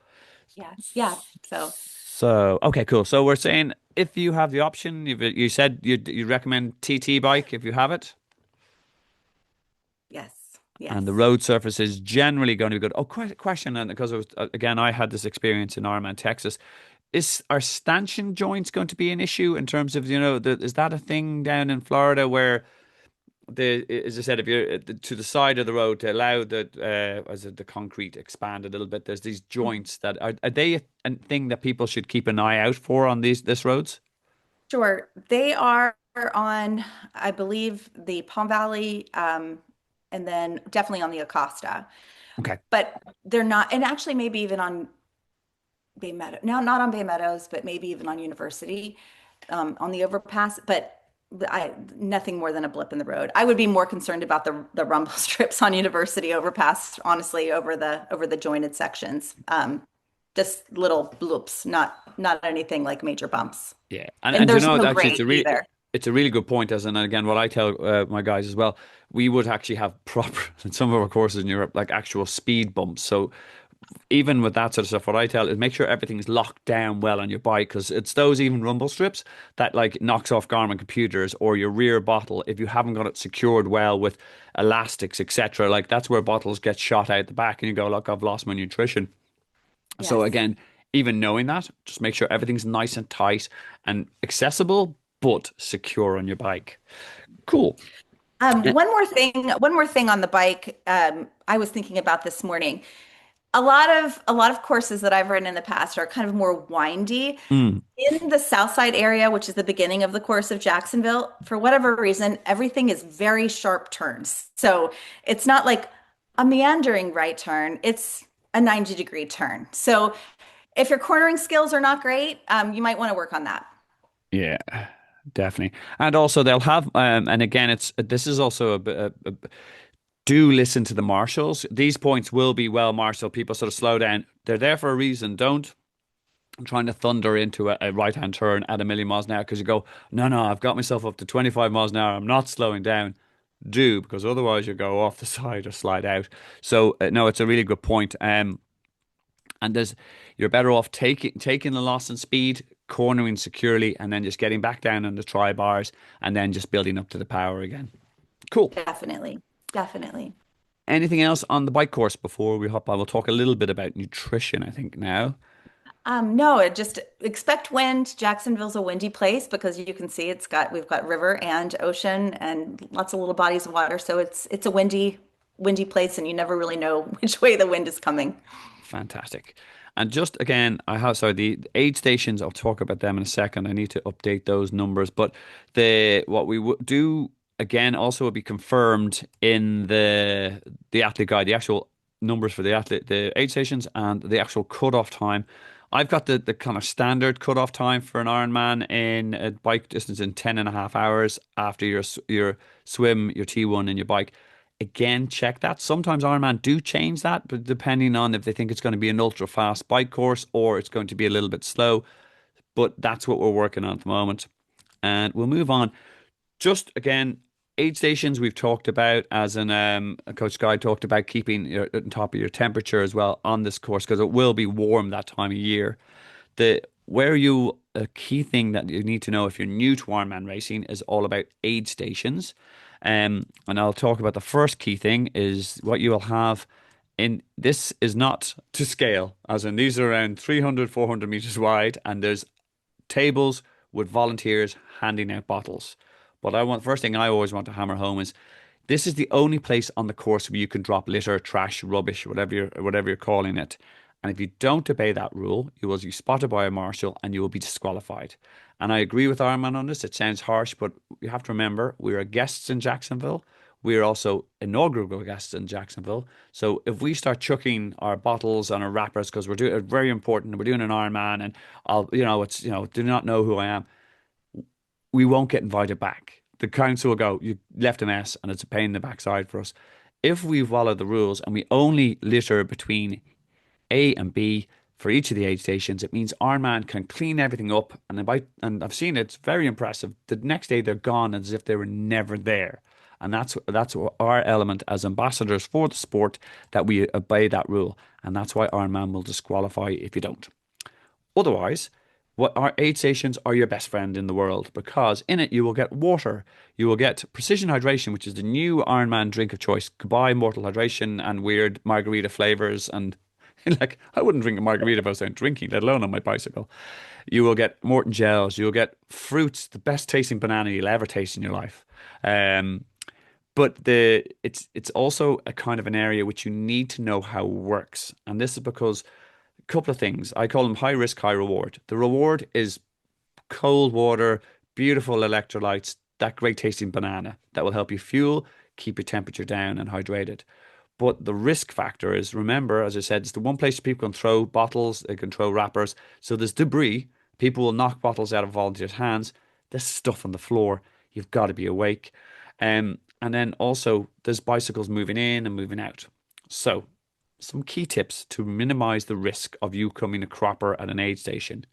S2: Yeah, yeah. So
S1: So, okay, cool. So we're saying if you have the option, you said you recommend TT bike if you have it,
S2: yes,
S1: and the
S2: yes.
S1: road surface is generally going to be good. Oh, question, and because it was again, I had this experience in Ironman, Texas. Are stanchion joints going to be an issue in terms of is that a thing down in Florida where as I said, if you're to the side of the road to allow the concrete expand a little bit, there's these joints that are they a thing that people should keep an eye out for on this roads?
S2: Sure. They are on, I believe, the Palm Valley, and then definitely on the Acosta.
S1: Okay.
S2: But they're not, and actually maybe even on Bay Meadow. No, not on Bay Meadows, but maybe even on University, on the overpass. But nothing more than a blip in the road. I would be more concerned about the rumble strips on University overpass, honestly, over the jointed sections. Just little bloops, not anything like major bumps.
S1: Yeah,
S2: And
S1: do you
S2: there's
S1: know
S2: no
S1: actually
S2: grade either.
S1: it's a really good point. As and again, what I tell my guys as well, we would actually have proper in some of our courses in Europe like actual speed bumps. So even with that sort of stuff, what I tell is make sure everything's locked down well on your bike because it's those even rumble strips that like knocks off Garmin computers or your rear bottle if you haven't got it secured well with elastics, etc. Like that's where bottles get shot out the back and you go, look, I've lost my nutrition. So
S2: Yes.
S1: again, even knowing that, just make sure everything's nice and tight and accessible, but secure on your bike. Cool. Eh,
S2: One more thing on the bike. I was thinking about this morning. A lot of courses that I've ridden in the past are kind of more windy.
S1: mm,
S2: In the South Side area, which is the beginning of the course of Jacksonville, for whatever reason, everything is very sharp turns. So it's not like a meandering right turn, it's a 90-degree turn. So If your cornering skills are not great, you might want to work on that.
S1: Yeah, definitely. And also they'll have and again it's this is also do listen to the marshals. These points will be well marshaled. People sort of slow down. They're there for a reason. Don't trying to thunder into a right-hand turn at a million miles an hour because you go, no, I've got myself up to 25 miles an hour. I'm not slowing down. Do because otherwise you go off the side or slide out. So no, it's a really good point. And there's you're better off taking the loss in speed, cornering securely, and then just getting back down on the tri bars, and then just building up to the power again. Cool.
S2: Definitely. Definitely.
S1: Anything else on the bike course before we hop on? We'll talk a little bit about nutrition, I think, now.
S2: No, it just expect wind. Jacksonville's a windy place because you can see we've got river and ocean and lots of little bodies of water. So it's a windy place and you never really know which way the wind is coming.
S1: Fantastic. And just again, I have sorry, the aid stations, I'll talk about them in a second. I need to update those numbers, but the what we would do again also will be confirmed in the athlete guide, the actual numbers for the athlete, the aid stations and the actual cutoff time. I've got the kind of standard cutoff time for an Ironman in a bike distance in 10.5 hours after your swim, your T1 and your bike. Again, check that. Sometimes Ironman do change that, but depending on if they think it's going to be an ultra fast bike course or it's going to be a little bit slow. But that's what we're working on at the moment. And we'll move on. Just again, aid stations we've talked about as an Coach Skye talked about keeping your, on top of your temperature as well on this course because it will be warm that time of year. The where you a key thing that you need to know if you're new to Ironman racing is all about aid stations. And I'll talk about the first key thing is what you will have in this is not to scale, as in these are around 300, 400 meters wide, and there's tables with volunteers handing out bottles. But first thing I always want to hammer home is this is the only place on the course where you can drop litter, trash, rubbish, whatever you're calling it. And if you don't obey that rule, you will be spotted by a marshal and you will be disqualified. And I agree with Ironman on this. It sounds harsh, but you have to remember we are guests in Jacksonville. We are also inaugural guests in Jacksonville. So if we start chucking our bottles and our wrappers because we're doing it very important, we're doing an Ironman, and do not know who I am, we won't get invited back. The council will go, you left a mess, and it's a pain in the backside for us. If we follow the rules and we only litter between A and B for each of the aid stations, it means our man can clean everything up. And I've seen it, it's very impressive. The next day they're gone as if they were never there. And that's our element as ambassadors for the sport that we obey that rule. And that's why our man will disqualify if you don't. Otherwise, what our aid stations are your best friend in the world because in it you will get water, you will get precision hydration, which is the new Ironman drink of choice. Goodbye mortal hydration and weird margarita flavors and like I wouldn't drink a margarita if I was out drinking, let alone on my bicycle. You will get Morton gels, you'll get fruits, the best tasting banana you'll ever taste in your life. But it's also a kind of an area which you need to know how it works, and this is because couple of things. I call them high risk, high reward. The reward is cold water, beautiful electrolytes, that great tasting banana that will help you fuel, keep your temperature down and hydrated. But the risk factor is, remember, as I said, it's the one place people can throw bottles, they can throw wrappers. So there's debris. People will knock bottles out of volunteers' hands. There's stuff on the floor. You've got to be awake. And then also there's bicycles moving in and moving out. So some key tips to minimize the risk of you coming a cropper at an aid station.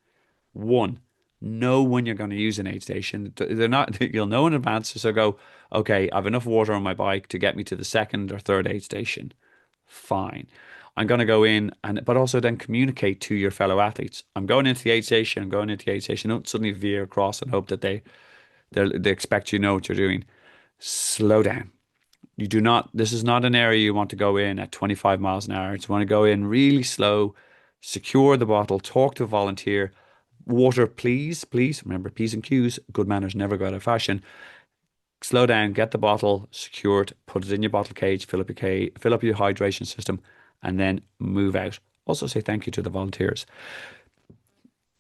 S1: One, know when you're going to use an aid station. They're not, you'll know in advance. So go, okay, I have enough water on my bike to get me to the second or third aid station. Fine. I'm going to go in but also then communicate to your fellow athletes. I'm going into the aid station. I'm going into the aid station. Don't suddenly veer across and hope that they expect you know what you're doing. Slow down. You do not, this is not an area you want to go in at 25 miles an hour. You want to go in really slow, secure the bottle, talk to a volunteer. Water, please, please. Remember, P's and Q's, good manners never go out of fashion. Slow down, get the bottle secured, put it in your bottle cage, fill up your hydration system, and then move out. Also say thank you to the volunteers.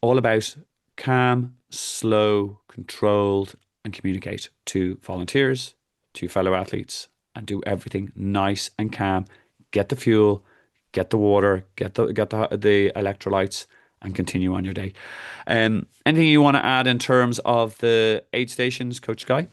S1: All about calm, slow, controlled, and communicate to volunteers, to fellow athletes, and do everything nice and calm. Get the fuel, get the water, get the electrolytes, and continue on your day. Anything you want to add in terms of the aid stations, Coach Skye?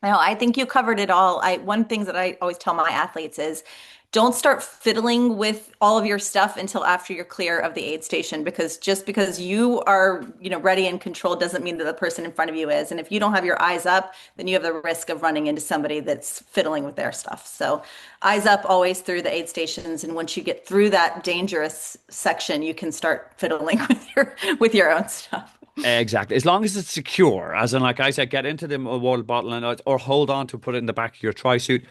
S2: No, I think you covered it all. One thing that I always tell my athletes is don't start fiddling with all of your stuff until after you're clear of the aid station, because just because you are, ready and controlled doesn't mean that the person in front of you is. And if you don't have your eyes up, then you have the risk of running into somebody that's fiddling with their stuff. So eyes up always through the aid stations. And once you get through that dangerous section, you can start fiddling with your own stuff.
S1: Exactly. As long as it's secure, as in, like I said, get into the water bottle or hold on to put it in the back of your tri suit.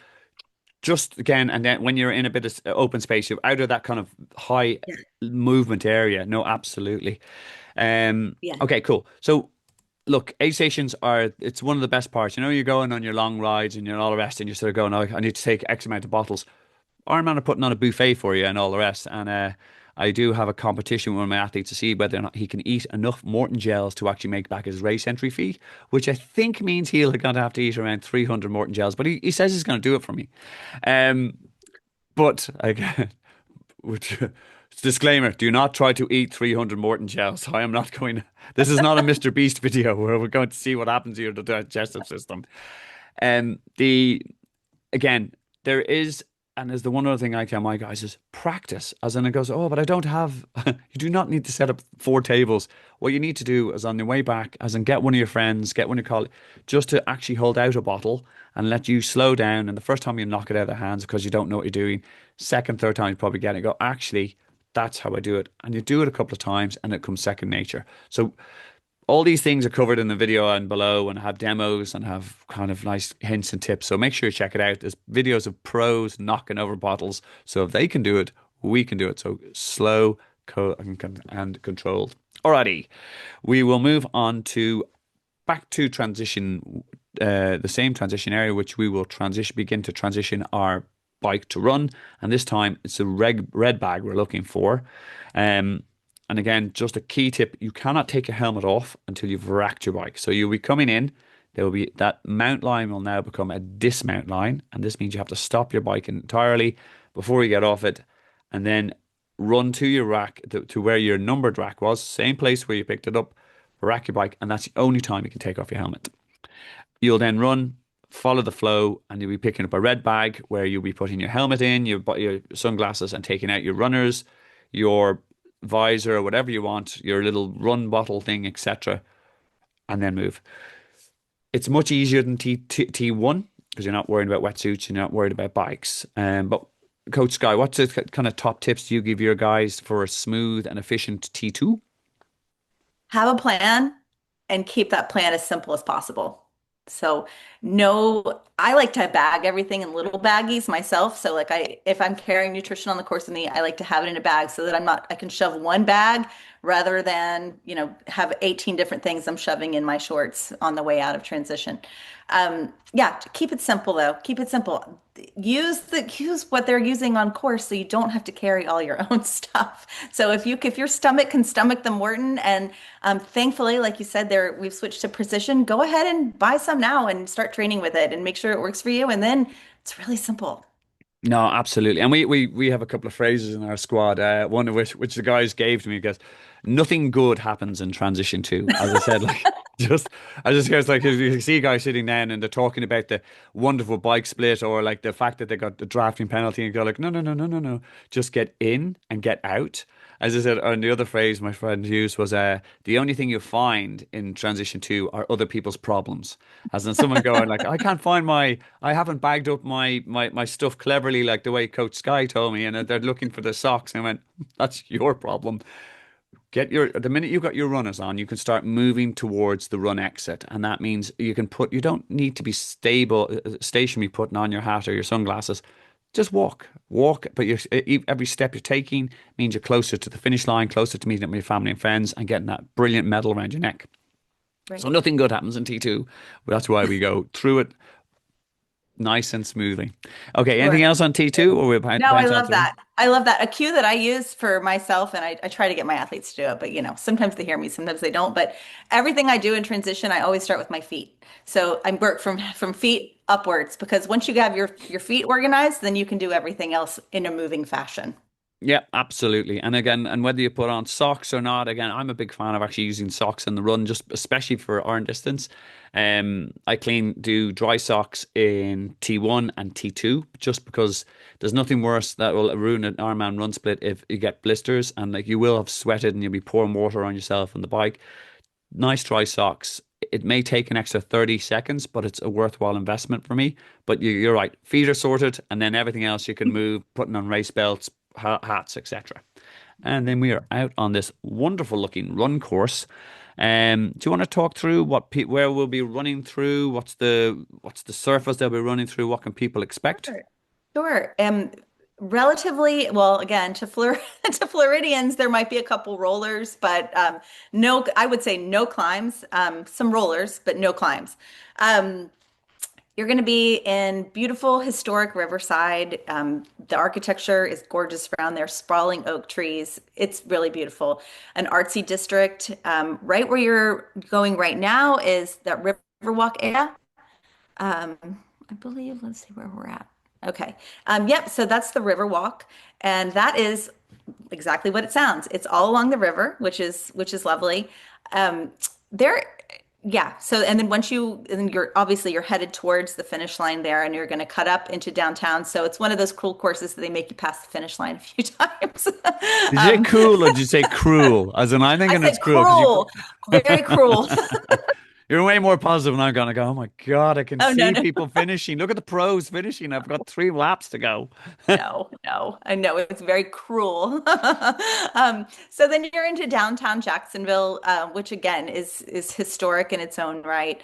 S1: Just again, and then when you're in a bit of open space, you're out of that kind of high
S2: Yeah.
S1: movement area. No, absolutely.
S2: Yeah.
S1: Okay, cool. So look, aid stations it's one of the best parts. You're going on your long rides and you're all the rest, and you're sort of going, oh, I need to take X amount of bottles. Ironman are putting on a buffet for you and all the rest. And I do have a competition with one of my athletes to see whether or not he can eat enough Morton gels to actually make back his race entry fee, which I think means he'll going to have to eat around 300 Morton gels. But he says he's going to do it for me. Um, but again, which, disclaimer: do not try to eat 300 Morton gels. I am not going. This is not a Mr. Beast video where we're going to see what happens to your digestive system. The again, there is, and there's the one other thing I tell my guys is practice. As in, it goes, oh, but I don't have. You do not need to set up 4 tables. What you need to do is on your way back, as in get one of your friends, get one of your colleagues, just to actually hold out a bottle and let you slow down. And the first time you knock it out of their hands because you don't know what you're doing. Second, third time you probably get it. Go, actually, that's how I do it. And you do it a couple of times, and it comes second nature. So all these things are covered in the video and below, and have demos and have kind of nice hints and tips. So make sure you check it out. There's videos of pros knocking over bottles. So if they can do it, we can do it. So slow and controlled. Alrighty, we will move on to back to transition, the same transition area, which we will begin to transition our bike to run. And this time it's a red bag we're looking for. And again, just a key tip, you cannot take your helmet off until you've racked your bike. So you'll be coming in, there will be that mount line will now become a dismount line. And this means you have to stop your bike entirely before you get off it, and then run to your rack, to where your numbered rack was, same place where you picked it up, rack your bike, and that's the only time you can take off your helmet. You'll then run, follow the flow, and you'll be picking up a red bag where you'll be putting your helmet in, your sunglasses, and taking out your runners, your visor, or whatever you want, your little run bottle thing, etc., and then move. It's much easier than T1 because you're not worried about wetsuits, you're not worried about bikes. But Coach Skye, what's the kind of top tips do you give your guys for a smooth and efficient T2?
S2: Have a plan and keep that plan as simple as possible. So no, I like to bag everything in little baggies myself. So like if I'm carrying nutrition on the course with me, I like to have it in a bag so that I can shove one bag rather than, have 18 different things I'm shoving in my shorts on the way out of transition. Yeah, keep it simple though. Keep it simple. Use what they're using on course so you don't have to carry all your own stuff. So if your stomach can stomach the Morton, and thankfully, like you said, we've switched to precision. Go ahead and buy some now and start training with it and make sure it works for you. And then it's really simple.
S1: No, absolutely. And we have a couple of phrases in our squad, one of which the guys gave to me, because nothing good happens in transition two. As I said, like just I just hear, it's like you see guys sitting down and they're talking about the wonderful bike split, or like the fact that they got the drafting penalty, and go like, no, no, no, no, no, no. Just get in and get out. As I said, and the other phrase my friend used was, the only thing you find in transition two are other people's problems. As in someone going like, I haven't bagged up my stuff cleverly like the way Coach Skye told me, and they're looking for the socks. And I went, that's your problem. The minute you've got your runners on, you can start moving towards the run exit. And that means you don't need to be stationary putting on your hat or your sunglasses. Just walk, but every step you're taking means you're closer to the finish line, closer to meeting up with your family and friends and getting that brilliant medal around your neck.
S2: Right.
S1: So nothing good happens in T2. That's why we go through it nice and smoothly. Okay, anything
S2: Sure.
S1: else on T2, or we'll
S2: No, I
S1: bounce on
S2: love
S1: to?
S2: that. I love that. A cue that I use for myself, and I try to get my athletes to do it, but sometimes they hear me, sometimes they don't. But everything I do in transition, I always start with my feet. So I work from feet upwards, because once you have your feet organized, then you can do everything else in a moving fashion.
S1: Yeah, absolutely. And again, and whether you put on socks or not, again, I'm a big fan of actually using socks in the run, just especially for iron distance. I do dry socks in T1 and T2, just because there's nothing worse that will ruin an Ironman run split if you get blisters and like you will have sweated and you'll be pouring water on yourself on the bike. Nice dry socks. It may take an extra 30 seconds, but it's a worthwhile investment for me. But you're right. Feet are sorted, and then everything else you can move, putting on race belts, hats, etc. And then we are out on this wonderful looking run course. Do you want to talk through where we'll be running through? What's the surface they'll be running through? What can people expect?
S2: Sure. Sure. Relatively, well, again, to Floridians, there might be a couple rollers, but no, I would say no climbs. Some rollers, but no climbs. Um, you're going to be in beautiful historic Riverside. The architecture is gorgeous around there, sprawling oak trees. It's really beautiful. An artsy district. Right where you're going right now is that Riverwalk area. Um, I believe, let's see where we're at. Okay. Yep. So that's the Riverwalk, and that is exactly what it sounds. It's all along the river, which is lovely. Um, there, yeah. So and then and then you're headed towards the finish line there, and you're going to cut up into downtown. So it's one of those cruel courses that they make you pass the finish line a few times.
S1: Did you say
S2: Um,
S1: cool or did you say cruel? As in, I'm
S2: I
S1: thinking it's
S2: said
S1: cruel because
S2: cruel, very cruel.
S1: you're way more positive, and I'm gonna go. Oh my God, I can
S2: Oh no,
S1: see
S2: no.
S1: people finishing. Look at the pros finishing. I've got 3 laps to go.
S2: No, no, I know it's very cruel. So then you're into downtown Jacksonville, which again is historic in its own right.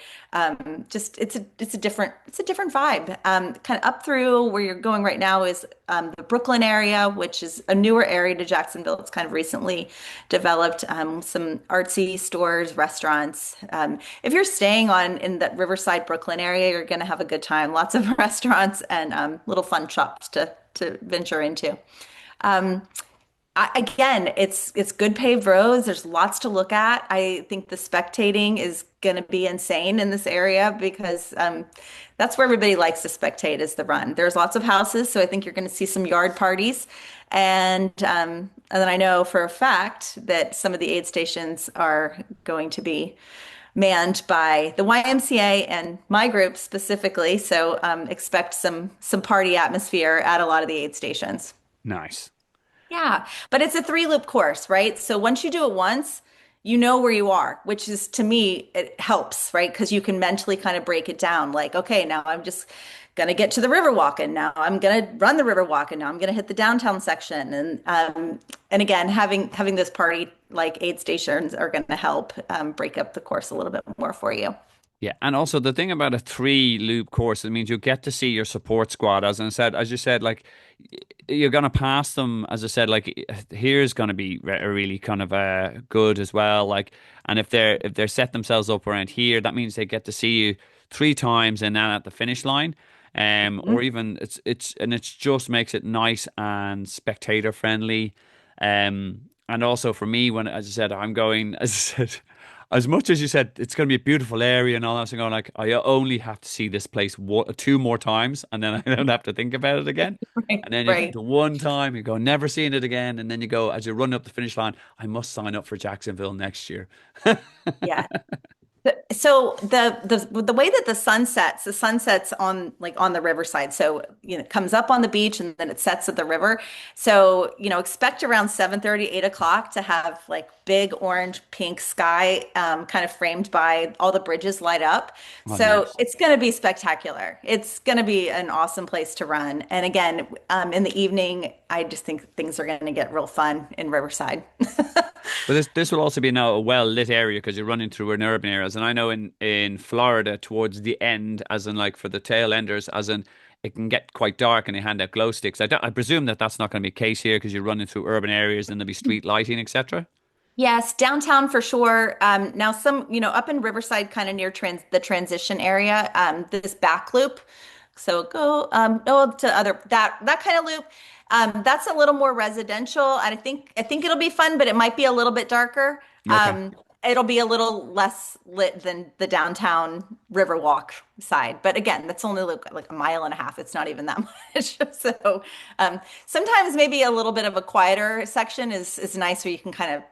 S2: Just it's a different vibe. Kind of up through where you're going right now is the Brooklyn area, which is a newer area to Jacksonville. It's kind of recently developed. Some artsy stores, restaurants. If you're staying in that Riverside, Brooklyn area, you're going to have a good time. Lots of restaurants and little fun shops to venture into. Um, again, it's good paved roads. There's lots to look at. I think the spectating is going to be insane in this area because that's where everybody likes to spectate is the run. There's lots of houses, so I think you're going to see some yard parties. And then I know for a fact that some of the aid stations are going to be manned by the YMCA and my group specifically. So expect some party atmosphere at a lot of the aid stations.
S1: Nice.
S2: Yeah, but it's a three loop course, right? So once you do it once, you know where you are, which is to me, it helps, right? Because you can mentally kind of break it down. Like, okay, now I'm just gonna get to the Riverwalk, and now I'm gonna run the Riverwalk, and now I'm gonna hit the downtown section. And again, having this party like aid stations are gonna help break up the course a little bit more for you.
S1: Yeah, and also the thing about a 3 loop course, it means you get to see your support squad. As you said, like you're gonna pass them. As I said, like here's gonna be really kind of good as well. Like, and if they're set themselves up around here, that means they get to see you 3 times and then at the finish line. Or
S2: Mhm.
S1: even it's just makes it nice and spectator friendly. And also for me, when as I said, I'm going, as I said. As much as you said it's going to be a beautiful area and all that, I'm going like I only have to see this place 2 more times, and then I don't have to think about it again.
S2: Right,
S1: And then you come
S2: right.
S1: to one time, you go never seeing it again, and then you go as you run up the finish line. I must sign up for Jacksonville next year.
S2: Yeah. So the way that the sun sets on like on the riverside. So, it comes up on the beach and then it sets at the river. So, expect around 7:30, 8 o'clock to have like big orange pink sky kind of framed by all the bridges light up.
S1: Oh,
S2: So
S1: nice.
S2: it's going to be spectacular. It's going to be an awesome place to run. And again, in the evening, I just think things are going to get real fun in Riverside.
S1: But this will also be now a well lit area because you're running through an urban areas, and I know in Florida towards the end, as in like for the tail enders, as in it can get quite dark and they hand out glow sticks. I presume that that's not going to be the case here because you're running through urban areas and there'll be street lighting, etc.
S2: Yes, downtown for sure. Now up in Riverside, kind of near the transition area, this back loop. So go to other that kind of loop. That's a little more residential, and I think it'll be fun, but it might be a little bit darker.
S1: Okay.
S2: it'll be a little less lit than the downtown Riverwalk side. But again, that's only like a mile and a half. It's not even that much. So sometimes maybe a little bit of a quieter section is nice where you can kind of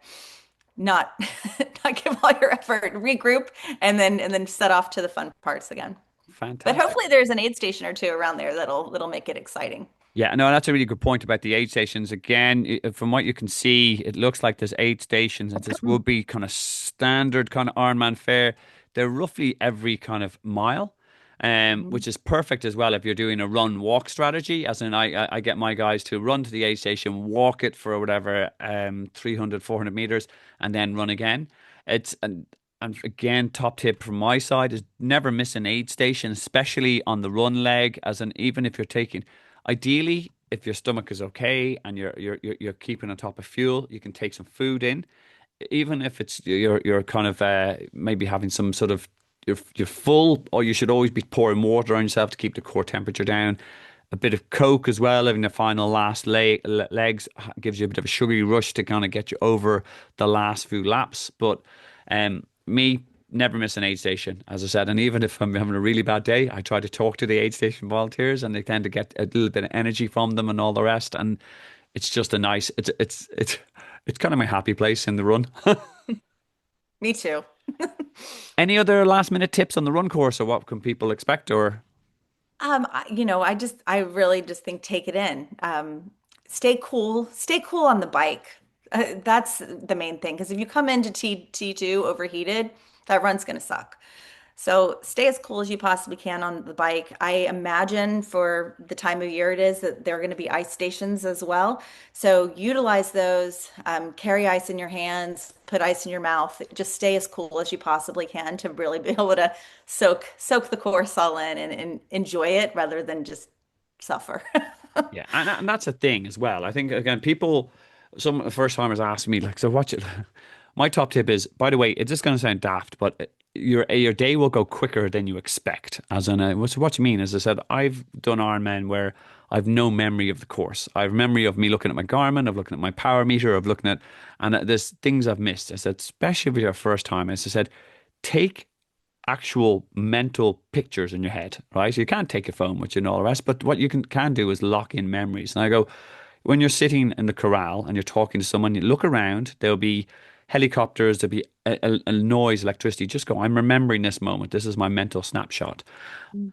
S2: not not give all your effort, regroup, and then set off to the fun parts again. But
S1: Fantastic.
S2: hopefully there's an aid station or two around there that'll make it exciting.
S1: Yeah, no, that's a really good point about the aid stations. Again, from what you can see, it looks like there's aid stations, and this would be kind of standard kind of Ironman fare. They're roughly every kind of mile,
S2: Mhm.
S1: which is perfect as well if you're doing a run walk strategy. As in, I get my guys to run to the aid station, walk it for whatever 300, 400 meters, and then run again. It's and again, top tip from my side is never miss an aid station, especially on the run leg. As in, even if you're taking, ideally, if your stomach is okay and you're keeping on top of fuel, you can take some food in, even if it's you're kind of maybe having some sort of you're full, or you should always be pouring water on yourself to keep the core temperature down. A bit of Coke as well, in the final last legs gives you a bit of a sugary rush to kind of get you over the last few laps. But me, never miss an aid station, as I said. And even if I'm having a really bad day, I try to talk to the aid station volunteers, and they tend to get a little bit of energy from them and all the rest. And it's just a nice, it's kind of my happy place in the run.
S2: Me too.
S1: Any other last minute tips on the run course, or what can people expect? Or
S2: I really just think take it in. Stay cool on the bike. That's the main thing. Because if you come into T2 overheated, that run's gonna suck. So stay as cool as you possibly can on the bike. I imagine for the time of year it is that there are going to be ice stations as well. So utilize those, carry ice in your hands, put ice in your mouth. Just stay as cool as you possibly can to really be able to soak the course all in and enjoy it rather than just suffer.
S1: yeah, and that's a thing as well. I think again, people, some first timers ask me like, so what? My top tip is, by the way, it's just going to sound daft, but your day will go quicker than you expect. As in, what you mean? As I said, I've done Ironman where I've no memory of the course. I have memory of me looking at my Garmin, of looking at my power meter, of looking at, and there's things I've missed. I said, especially if you're first time, as I said, take actual mental pictures in your head, right? So you can't take your phone with you and all the rest, but what you can do is lock in memories. And I go, when you're sitting in the corral and you're talking to someone, you look around, there'll be helicopters, there'll be a noise, electricity. Just go, I'm remembering this moment. This is my mental snapshot.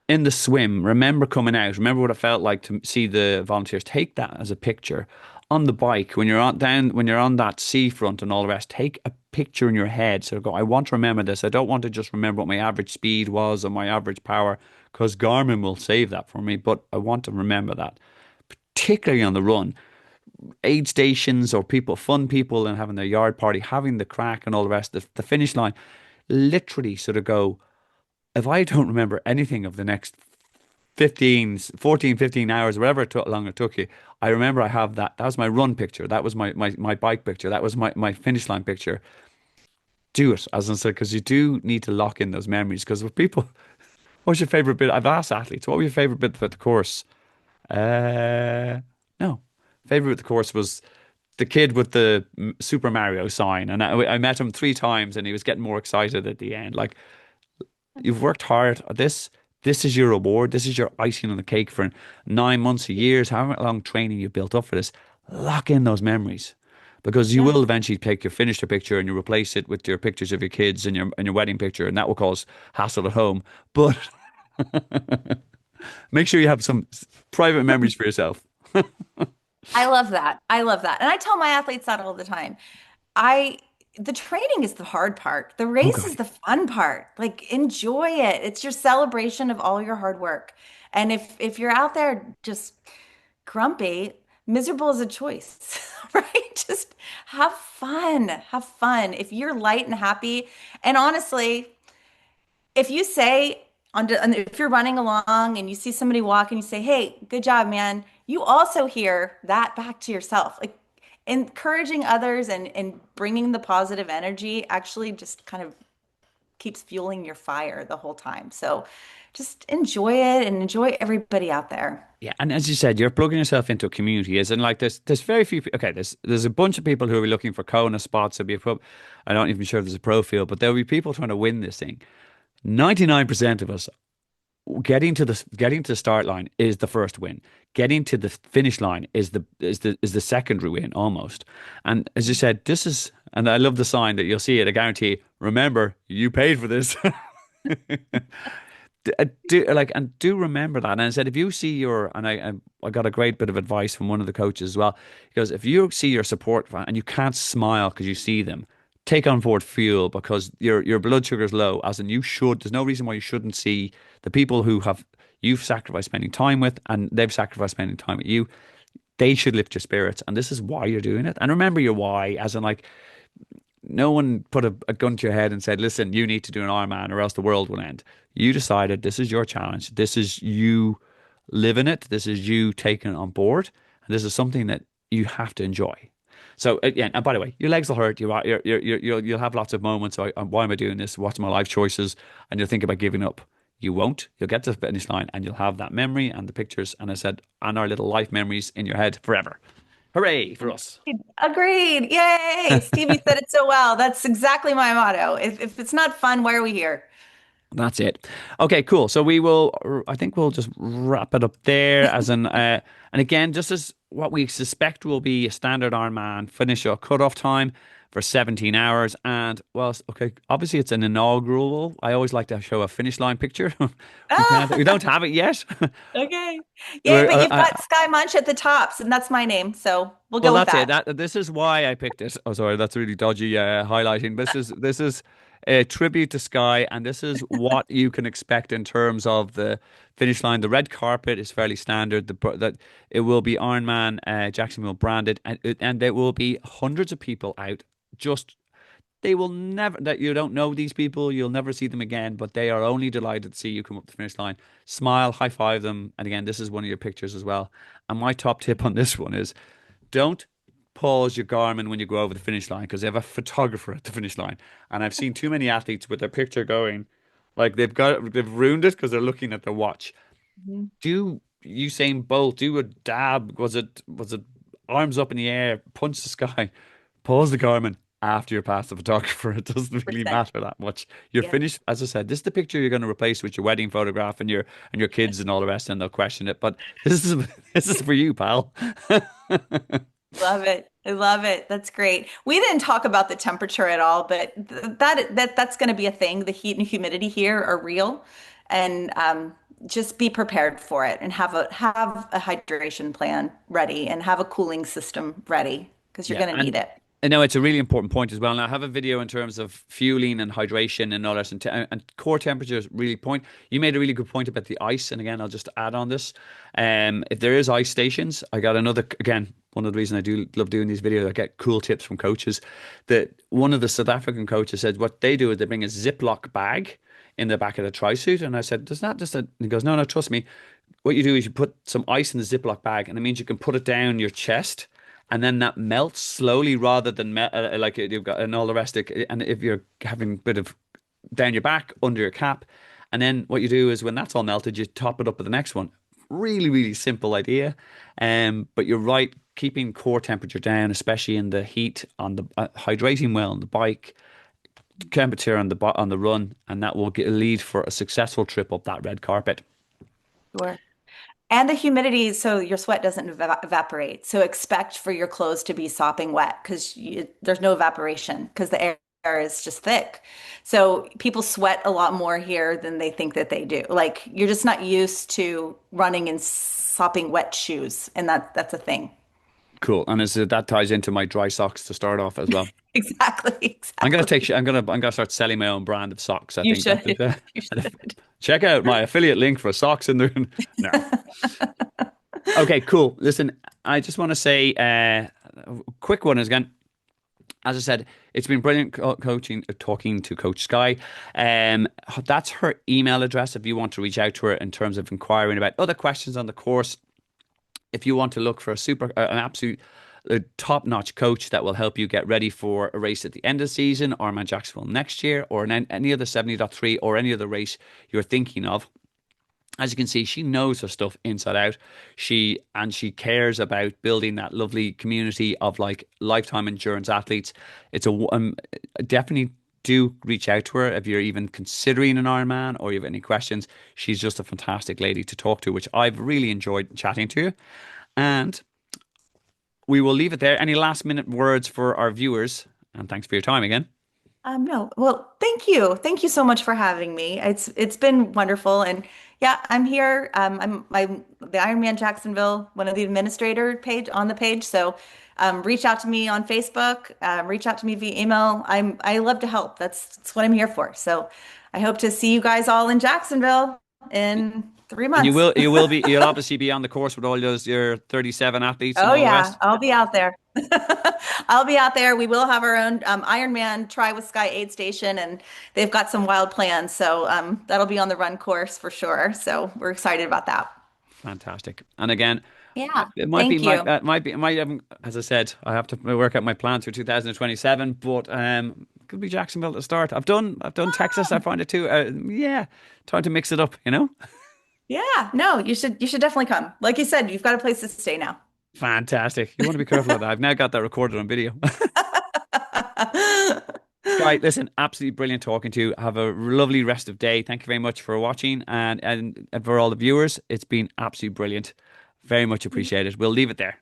S1: In the swim, remember coming out, remember what it felt like to see the volunteers. Take that as a picture. On the bike, when you're on down, when you're on that seafront and all the rest, take a picture in your head. So go, I want to remember this. I don't want to just remember what my average speed was or my average power, because Garmin will save that for me, but I want to remember that, particularly on the run. Aid stations or people, fun people, and having their yard party, having the crack and all the rest, the finish line, literally sort of go, if I don't remember anything of the next 15, 14, 15 hours, whatever long it took you, I remember I have that. That was my run picture. That was my bike picture. That was my finish line picture. Do it, as I said, because you do need to lock in those memories. Because with people, what's your favorite bit? I've asked athletes, what was your favorite bit about the course? No. Favorite of the course was the kid with the Super Mario sign, and I met him 3 times, and he was getting more excited at the end. Like, you've worked hard. This is your reward. This is your icing on the cake for 9 months, years, however long training you built up for this. Lock in those memories, because you
S2: Yeah.
S1: will eventually take your finished picture and you replace it with your pictures of your kids and your wedding picture, and that will cause hassle at home. But make sure you have some private memories for yourself.
S2: I love that. I love that. And I tell my athletes that all the time. I the training is the hard part. The
S1: Oh
S2: race
S1: God.
S2: is the fun part. Like enjoy it. It's your celebration of all your hard work. And if you're out there just grumpy, miserable is a choice, right? Just have fun. Have fun. If you're light and happy, and honestly, if you say and if you're running along and you see somebody walk and you say, "Hey, good job, man," you also hear that back to yourself. Like encouraging others and bringing the positive energy actually just kind of keeps fueling your fire the whole time. So just enjoy it and enjoy everybody out there.
S1: Yeah, and as you said, you're plugging yourself into a community. As in, like, there's very few. Okay, there's a bunch of people who are looking for Kona spots. There'll be a pro. I'm not even sure there's a pro field, but there'll be people trying to win this thing. 99% of us getting to the start line is the first win. Getting to the finish line is the secondary win almost. And as you said, this is, and I love the sign that you'll see it. I guarantee. Remember, you paid for this. Do remember that. And I said, if you see I got a great bit of advice from one of the coaches as well. He goes, if you see your support and you can't smile because you see them, take on board fuel because your blood sugar is low. As in, you should. There's no reason why you shouldn't see the people who have you've sacrificed spending time with, and they've sacrificed spending time with you. They should lift your spirits, and this is why you're doing it. And remember your why, as in, like, no one put a gun to your head and said, listen, you need to do an Ironman or else the world will end. You decided this is your challenge. This is you living it. This is you taking it on board. And this is something that you have to enjoy. So yeah, and by the way, your legs will hurt. You'll have lots of moments. Why am I doing this? What's my life choices? And you'll think about giving up. You won't. You'll get to the finish line and you'll have that memory and the pictures. And I said, and our little life memories in your head forever. Hooray for us.
S2: Agreed. Yay. Stevie said it so well. That's exactly my motto. If it's not fun, why are we here?
S1: That's it. Okay, cool. So I think we'll just wrap it up there and again, just as what we suspect will be a standard Ironman finish or cutoff time for 17 hours. And well, okay, obviously it's an inaugural. I always like to show a finish line picture. We
S2: Ah,
S1: don't have it yet.
S2: okay. Yay,
S1: We're,
S2: but you've got Sky Munch at the tops, and that's my name, so we'll
S1: Well,
S2: go with
S1: that's it.
S2: that.
S1: This is why I picked it. Oh, sorry, that's really dodgy highlighting. This is a tribute to Skye, and this is what you can expect in terms of the finish line. The red carpet is fairly standard. That it will be Ironman Jacksonville branded, and there will be hundreds of people out. Just they will never that you don't know these people. You'll never see them again, but they are only delighted to see you come up the finish line. Smile, high five them, and again, this is one of your pictures as well. And my top tip on this one is don't pause your Garmin when you go over the finish line because they have a photographer at the finish line. And I've seen too many athletes with their picture going like they've ruined it because they're looking at their watch.
S2: Mhm.
S1: Do Usain Bolt do a dab? Was it arms up in the air, punch the sky, pause the Garmin after you're past the photographer? It doesn't really
S2: 100%.
S1: matter that much. You're
S2: Yeah.
S1: finished. As I said, this is the picture you're going to replace with your wedding photograph and your kids and all the rest, and they'll question it. But this is this is for you, pal.
S2: Love it. I love it. That's great. We didn't talk about the temperature at all, but that's going to be a thing. The heat and humidity here are real, and just be prepared for it and have a hydration plan ready and have a cooling system ready because you're
S1: Yeah,
S2: going to need
S1: and
S2: it.
S1: I know it's a really important point as well. Now, I have a video in terms of fueling and hydration and all that, and core temperature is really point. You made a really good point about the ice, and again, I'll just add on this. If there is ice stations, I got another again. One of the reasons I do love doing these videos, I get cool tips from coaches. That one of the South African coaches said what they do is they bring a Ziploc bag in the back of the tri suit, and I said, "Does that just?" He goes, "No, no, trust me. What you do is you put some ice in the Ziploc bag, and it means you can put it down your chest." And then that melts slowly rather than like you've got and all the rest of it. And if you're having a bit of down your back, under your cap, and then what you do is when that's all melted, you top it up with the next one. Really, really simple idea. But you're right, keeping core temperature down, especially in the heat, on the hydrating well on the bike, temperature on the run, and that will lead for a successful trip up that red carpet.
S2: Sure. And the humidity, so your sweat doesn't evaporate. So expect for your clothes to be sopping wet because there's no evaporation because the air is just thick. So people sweat a lot more here than they think that they do. Like you're just not used to running in sopping wet shoes, and that's a thing.
S1: Cool. And that ties into my dry socks to start off as well.
S2: Exactly,
S1: I'm gonna take.
S2: exactly.
S1: I'm gonna start selling my own brand of socks. I
S2: You
S1: think that's
S2: should.
S1: it.
S2: You should.
S1: Check out my affiliate link for socks in there. No. Okay, cool. Listen, I just want to say a quick one is again. As I said, it's been brilliant coaching, talking to Coach Skye. That's her email address if you want to reach out to her in terms of inquiring about other questions on the course. If you want to look for an absolute top-notch coach that will help you get ready for a race at the end of the season, or Ironman Jacksonville next year, or any other 70.3 or any other race you're thinking of, As you can see, she knows her stuff inside out. She cares about building that lovely community of like lifetime endurance athletes. It's definitely do reach out to her if you're even considering an Ironman or you have any questions. She's just a fantastic lady to talk to, which I've really enjoyed chatting to. And we will leave it there. Any last minute words for our viewers? And thanks for your time again.
S2: No, well, thank you. Thank you so much for having me. It's been wonderful, and yeah, I'm here. I'm the Ironman Jacksonville, one of the administrator page on the page. So, reach out to me on Facebook. Reach out to me via email. I love to help. That's what I'm here for. So, I hope to see you guys all in Jacksonville in three
S1: And
S2: months.
S1: you'll obviously be on the course with all those your 37 athletes and
S2: Oh
S1: all the
S2: yeah,
S1: rest.
S2: I'll be out there. I'll be out there. We will have our own Ironman Try with Sky aid station, and they've got some wild plans. So that'll be on the run course for sure. So we're excited about that.
S1: Fantastic. And again,
S2: Yeah,
S1: it might be
S2: thank
S1: my
S2: you.
S1: it might as I said, I have to work out my plans for 2027, but it could be Jacksonville to start. I've done Texas. I find it too. Yeah, time to mix it up, you know?
S2: Yeah, no, you should definitely come. Like you said, you've got a place to stay now.
S1: Fantastic. You want to be careful of that. I've now got that recorded on video. Skye, listen, absolutely brilliant talking to you. Have a lovely rest of day. Thank you very much for watching and for all the viewers. It's been absolutely brilliant. Very much appreciated. We'll leave it there.